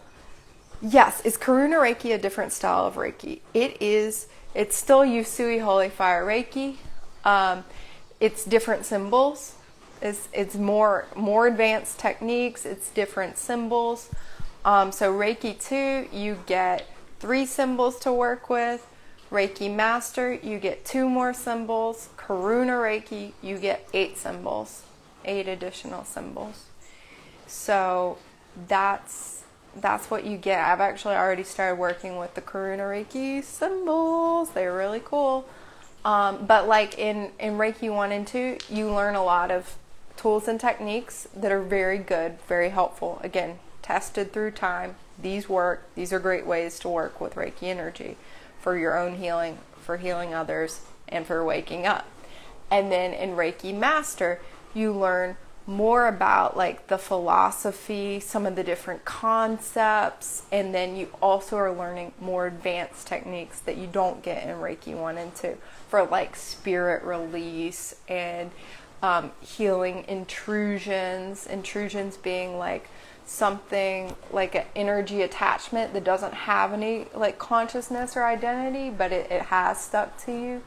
Yes, is Karuna Reiki a different style of Reiki? It is. It's still Usui Holy Fire Reiki. It's different symbols. It's more advanced techniques. It's different symbols. So Reiki 2, you get 3 symbols to work with. Reiki Master, you get 2 more symbols. Karuna Reiki, you get 8 symbols, 8 additional symbols. So that's what you get. I've actually already started working with the Karuna Reiki symbols. They're really cool. But like in Reiki 1 and 2, you learn a lot of tools and techniques that are very good, very helpful. Again, tested through time. These work. These are great ways to work with Reiki energy for your own healing, for healing others, and for waking up. And then in Reiki Master, you learn more about like the philosophy, some of the different concepts, and then you also are learning more advanced techniques that you don't get in Reiki 1 and 2 for like spirit release and healing intrusions being like something like an energy attachment that doesn't have any like consciousness or identity, but it has stuck to you.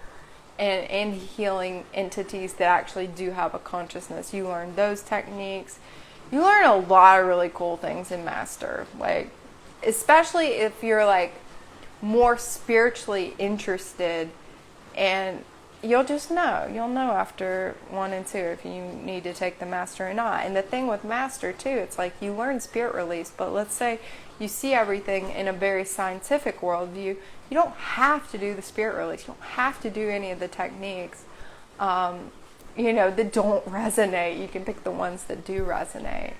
And healing entities that actually do have a consciousness. You learn those techniques. You learn a lot of really cool things in Master. Like, especially if you're like more spiritually interested, and you'll know after 1 and 2 if you need to take the Master or not. And the thing with Master too, it's like you learn spirit release, but let's say you see everything in a very scientific worldview. You don't have to do the spirit release. You don't have to do any of the techniques, that don't resonate. You can pick the ones that do resonate.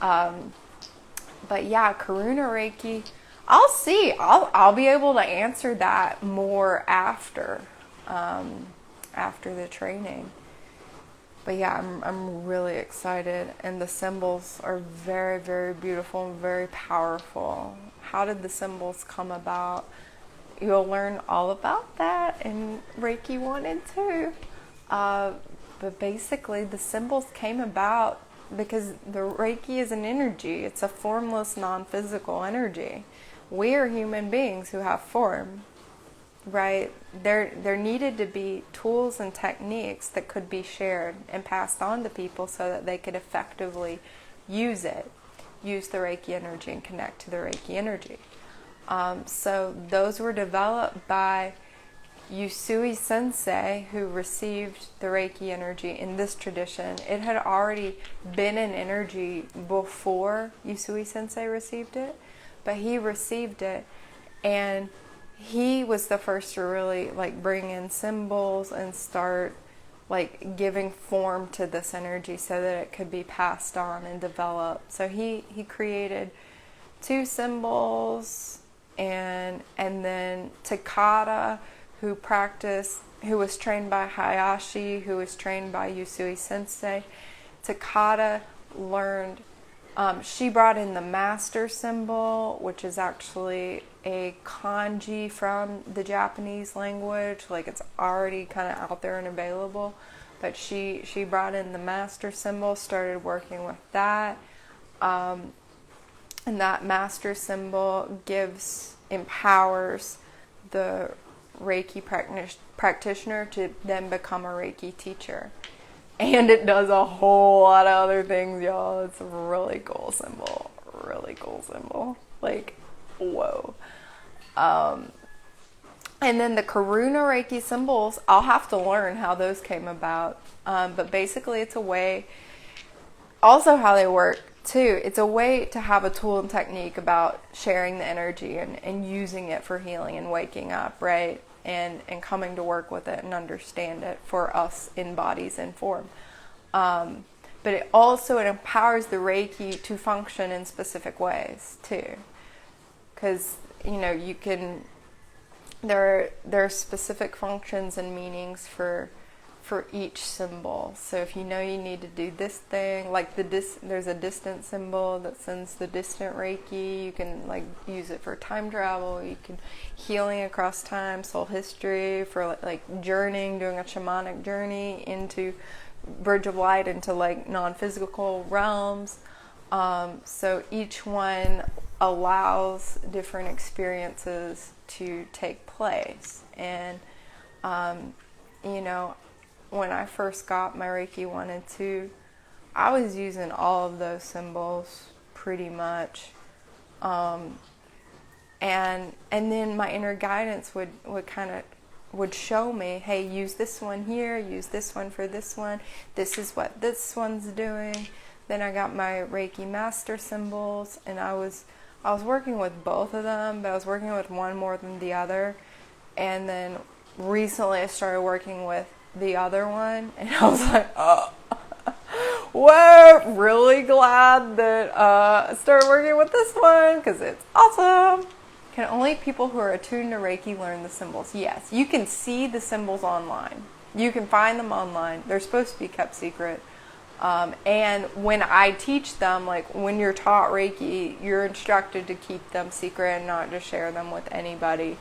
But yeah, Karuna Reiki, I'll see. I'll be able to answer that more after the training. But yeah, I'm really excited, and the symbols are very, very beautiful and very powerful. How did the symbols come about? You'll learn all about that in Reiki 1 and 2. But basically, the symbols came about because the Reiki is an energy. It's a formless, non-physical energy. We are human beings who have form, right? There needed to be tools and techniques that could be shared and passed on to people so that they could effectively use the Reiki energy and connect to the Reiki energy. So those were developed by Usui Sensei, who received the Reiki energy in this tradition. It had already been an energy before Usui Sensei received it, but he received it, and he was the first to really like bring in symbols and start like giving form to this energy so that it could be passed on and developed. So he created 2 symbols, and then Takata, who was trained by Hayashi, who was trained by Usui Sensei. Takata learned, she brought in the Master symbol, which is actually a kanji from the Japanese language. Like, it's already kind of out there and available. but she brought in the master symbol, started working with that, and that master symbol empowers the Reiki practitioner to then become a Reiki teacher. And it does a whole lot of other things, y'all. It's a really cool symbol. Really cool symbol. Like, whoa. And then the Karuna Reiki symbols, I'll have to learn how those came about. But basically it's a way, also how they work too, it's a way to have a tool and technique about sharing the energy and using it for healing and waking up, right? And coming to work with it and understand it for us in bodies and form. But it empowers the Reiki to function in specific ways too. Because, you can, there are specific functions and meanings for each symbol. So if you need to do this thing, like there's a distant symbol that sends the distant Reiki. You can use it for time travel. You can healing across time, soul history, for journeying, doing a shamanic journey into bridge of light into non-physical realms. So each one allows different experiences to take place. And when I first got my Reiki 1 and 2, I was using all of those symbols pretty much. And then my inner guidance would show me, hey, use this one here, use this one for this one. This is what this one's doing. Then I got my Reiki master symbols, and I was working with both of them, but I was working with one more than the other. And then recently I started working with the other one, and I was like, oh, we're really glad that I started working with this one because it's awesome. Can only people who are attuned to Reiki learn the symbols? Yes, you can see the symbols online. You can find them online. They're supposed to be kept secret. And when I teach them, when you're taught Reiki, you're instructed to keep them secret and not just share them with anybody.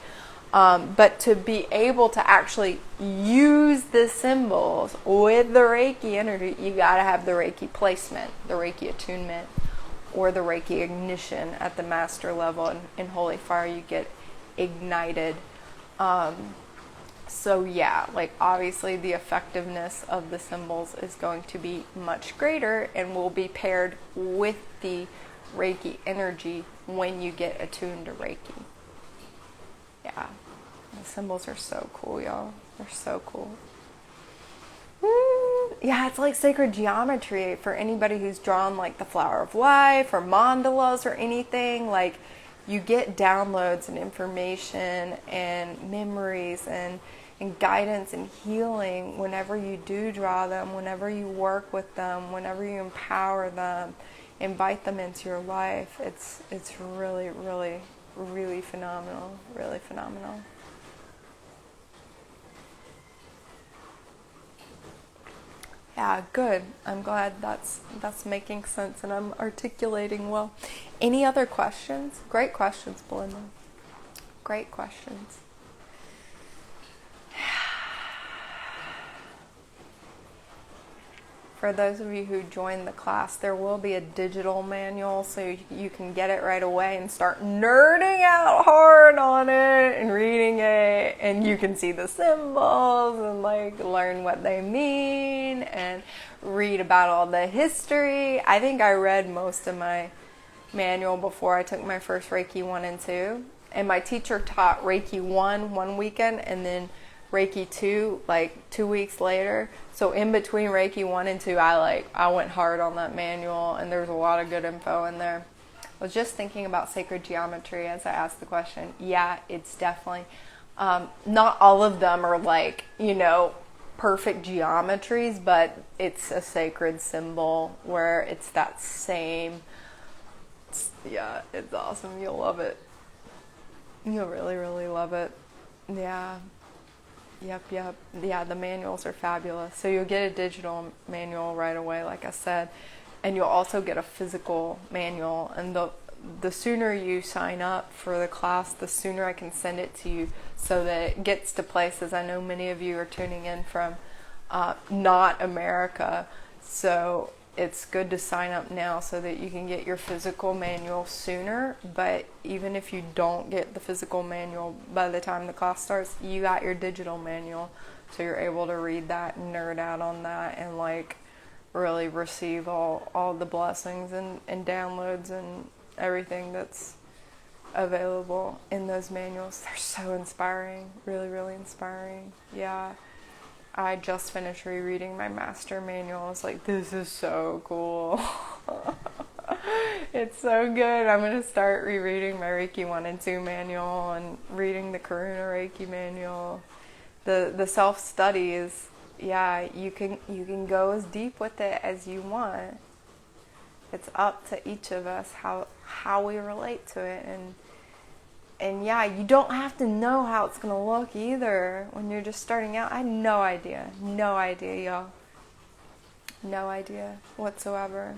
But to be able to actually use the symbols with the Reiki energy, you got to have the Reiki placement, the Reiki attunement, or the Reiki ignition at the master level. And in Holy Fire, you get ignited. So yeah, obviously the effectiveness of the symbols is going to be much greater and will be paired with the Reiki energy when you get attuned to Reiki. Yeah, the symbols are so cool, y'all. They're so cool. Yeah, it's like sacred geometry for anybody who's drawn the Flower of Life or mandalas or anything. You get downloads and information and memories and guidance and healing whenever you do draw them, whenever you work with them, whenever you empower them, invite them into your life. It's really, really, really phenomenal. Really phenomenal. Yeah, good. I'm glad that's making sense and I'm articulating well. Any other questions? Great questions, Belinda. Great questions. For those of you who joined the class, there will be a digital manual so you can get it right away and start nerding out hard on it and reading it, and you can see the symbols and learn what they mean and read about all the history. I think I read most of my manual before I took my first Reiki 1 and 2, and my teacher taught Reiki 1 weekend and then Reiki 2 2 weeks later. So in between Reiki 1 and 2, I went hard on that manual, and there's a lot of good info in there. I was just thinking about sacred geometry as I asked the question. Yeah, it's definitely not all of them are perfect geometries, but it's a sacred symbol where it's that same. Yeah, it's awesome. You'll love it. You'll really, really love it. Yeah. Yep. Yeah, the manuals are fabulous. So you'll get a digital manual right away, like I said, and you'll also get a physical manual. And the sooner you sign up for the class, the sooner I can send it to you so that it gets to places. I know many of you are tuning in from not America. So it's good to sign up now so that you can get your physical manual sooner. But even if you don't get the physical manual by the time the class starts, you got your digital manual. So you're able to read that and nerd out on that and like really receive all the blessings and downloads and everything that's available in those manuals. They're so inspiring, really, really inspiring. Yeah. I just finished rereading my master manual. I was like, this is so cool. It's so good. I'm going to start rereading my Reiki 1 and 2 manual and reading the Karuna Reiki manual. The self-study is, yeah, you can go as deep with it as you want. It's up to each of us how we relate to it. And yeah, you don't have to know how it's going to look either when you're just starting out. I had no idea, y'all. No idea whatsoever.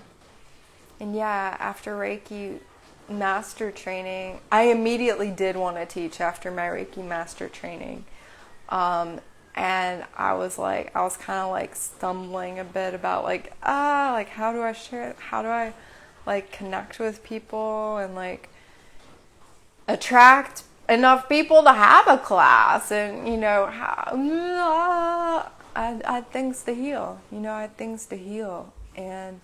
And yeah, after Reiki master training, I immediately did want to teach after my Reiki master training. And I was kind of like stumbling a bit about like how do I share it? How do I like connect with people and like attract enough people to have a class, and you know how I had things to heal. And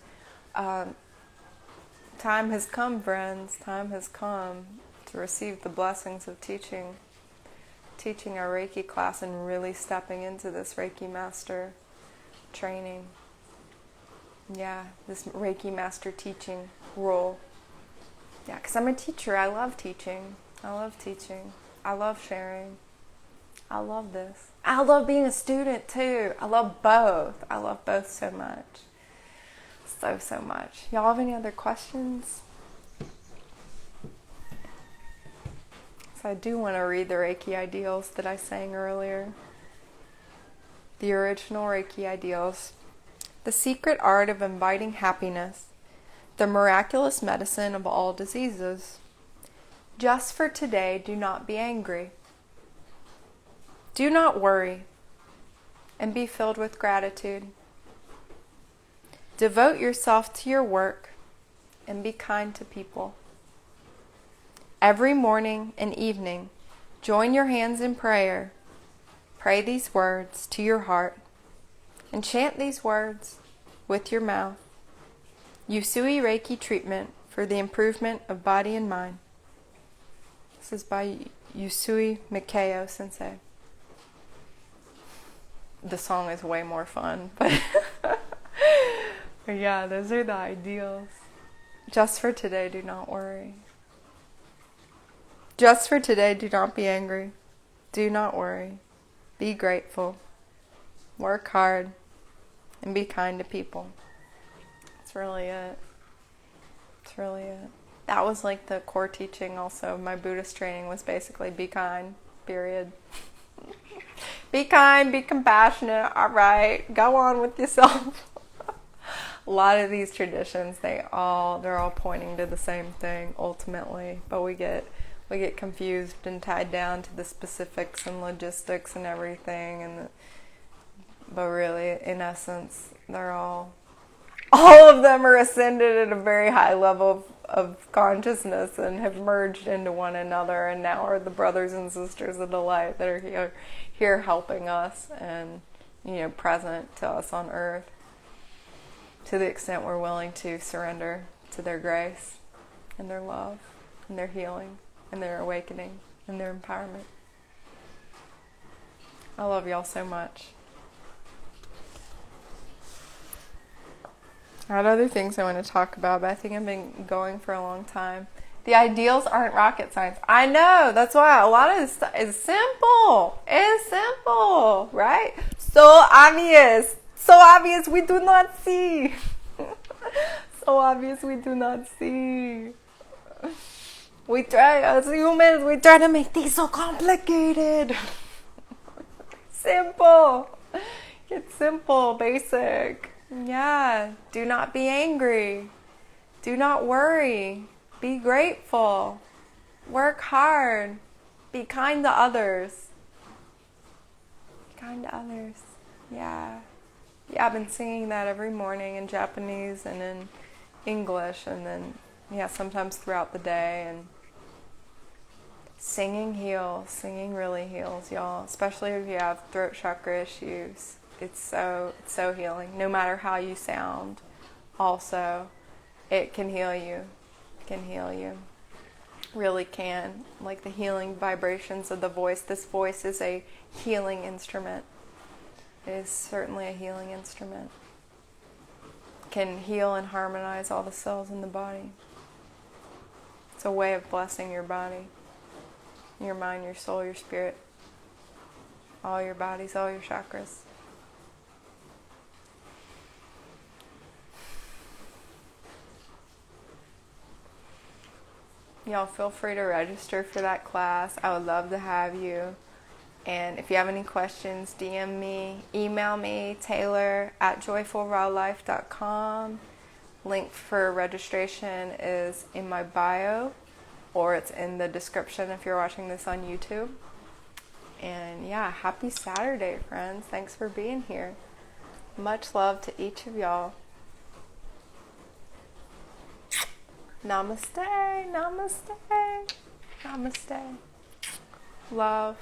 time has come, friends. Time has come to receive the blessings of teaching our Reiki class and really stepping into this Reiki master training. Yeah, this Reiki master teaching role. Yeah, because I'm a teacher. I love teaching. I love sharing. I love this. I love being a student too. I love both. So much. So much. Y'all have any other questions? So I do want to read the Reiki ideals that I sang earlier. The original Reiki ideals. The secret art of inviting happiness. The miraculous medicine of all diseases. Just for today, do not be angry. Do not worry, and be filled with gratitude. Devote yourself to your work, and be kind to people. Every morning and evening, join your hands in prayer. Pray these words to your heart, and chant these words with your mouth. Usui Reiki treatment for the improvement of body and mind. This is by Usui Mikao Sensei. The song is way more fun, but yeah, those are the ideals. Just for today, do not worry. Just for today, do not be angry. Do not worry. Be grateful. Work hard. And be kind to people. That's really it. That was like the core teaching also. My Buddhist training was basically be kind, period. Be kind, be compassionate, all right, go on with yourself. A lot of these traditions, they're all pointing to the same thing ultimately, but we get confused and tied down to the specifics and logistics and everything, but really, in essence, they're all of them are ascended at a very high level of consciousness and have merged into one another, and now are the brothers and sisters of the light that are here helping us and present to us on earth to the extent we're willing to surrender to their grace and their love and their healing and their awakening and their empowerment. I love y'all so much. I had other things I want to talk about, but I think I've been going for a long time. The ideals aren't rocket science. I know, that's why a lot of this stuff is simple. It's simple, right? So obvious we do not see. So obvious we do not see. We try, as humans, we try to make things so complicated. Simple. It's simple, basic. Yeah, do not be angry. Do not worry. Be grateful. Work hard. Be kind to others. Be kind to others. Yeah. yeah, I've been singing that every morning in Japanese and in English, and then, yeah, sometimes throughout the day. And singing heals. Singing really heals, y'all. Especially if you have throat chakra issues. It's so healing. No matter how you sound, also, it can heal you. It can heal you. Really can. Like the healing vibrations of the voice. This voice is a healing instrument. It is certainly a healing instrument. Can heal and harmonize all the cells in the body. It's a way of blessing your body, your mind, your soul, your spirit, all your bodies, all your chakras. Y'all feel free to register for that class. I would love to have you. And if you have any questions, DM me, email me, taylor@joyfulrawlife.com. Link for registration is in my bio, or it's in the description if you're watching this on YouTube. And yeah, happy Saturday, friends. Thanks for being here. Much love to each of y'all. Namaste, namaste, namaste. Love.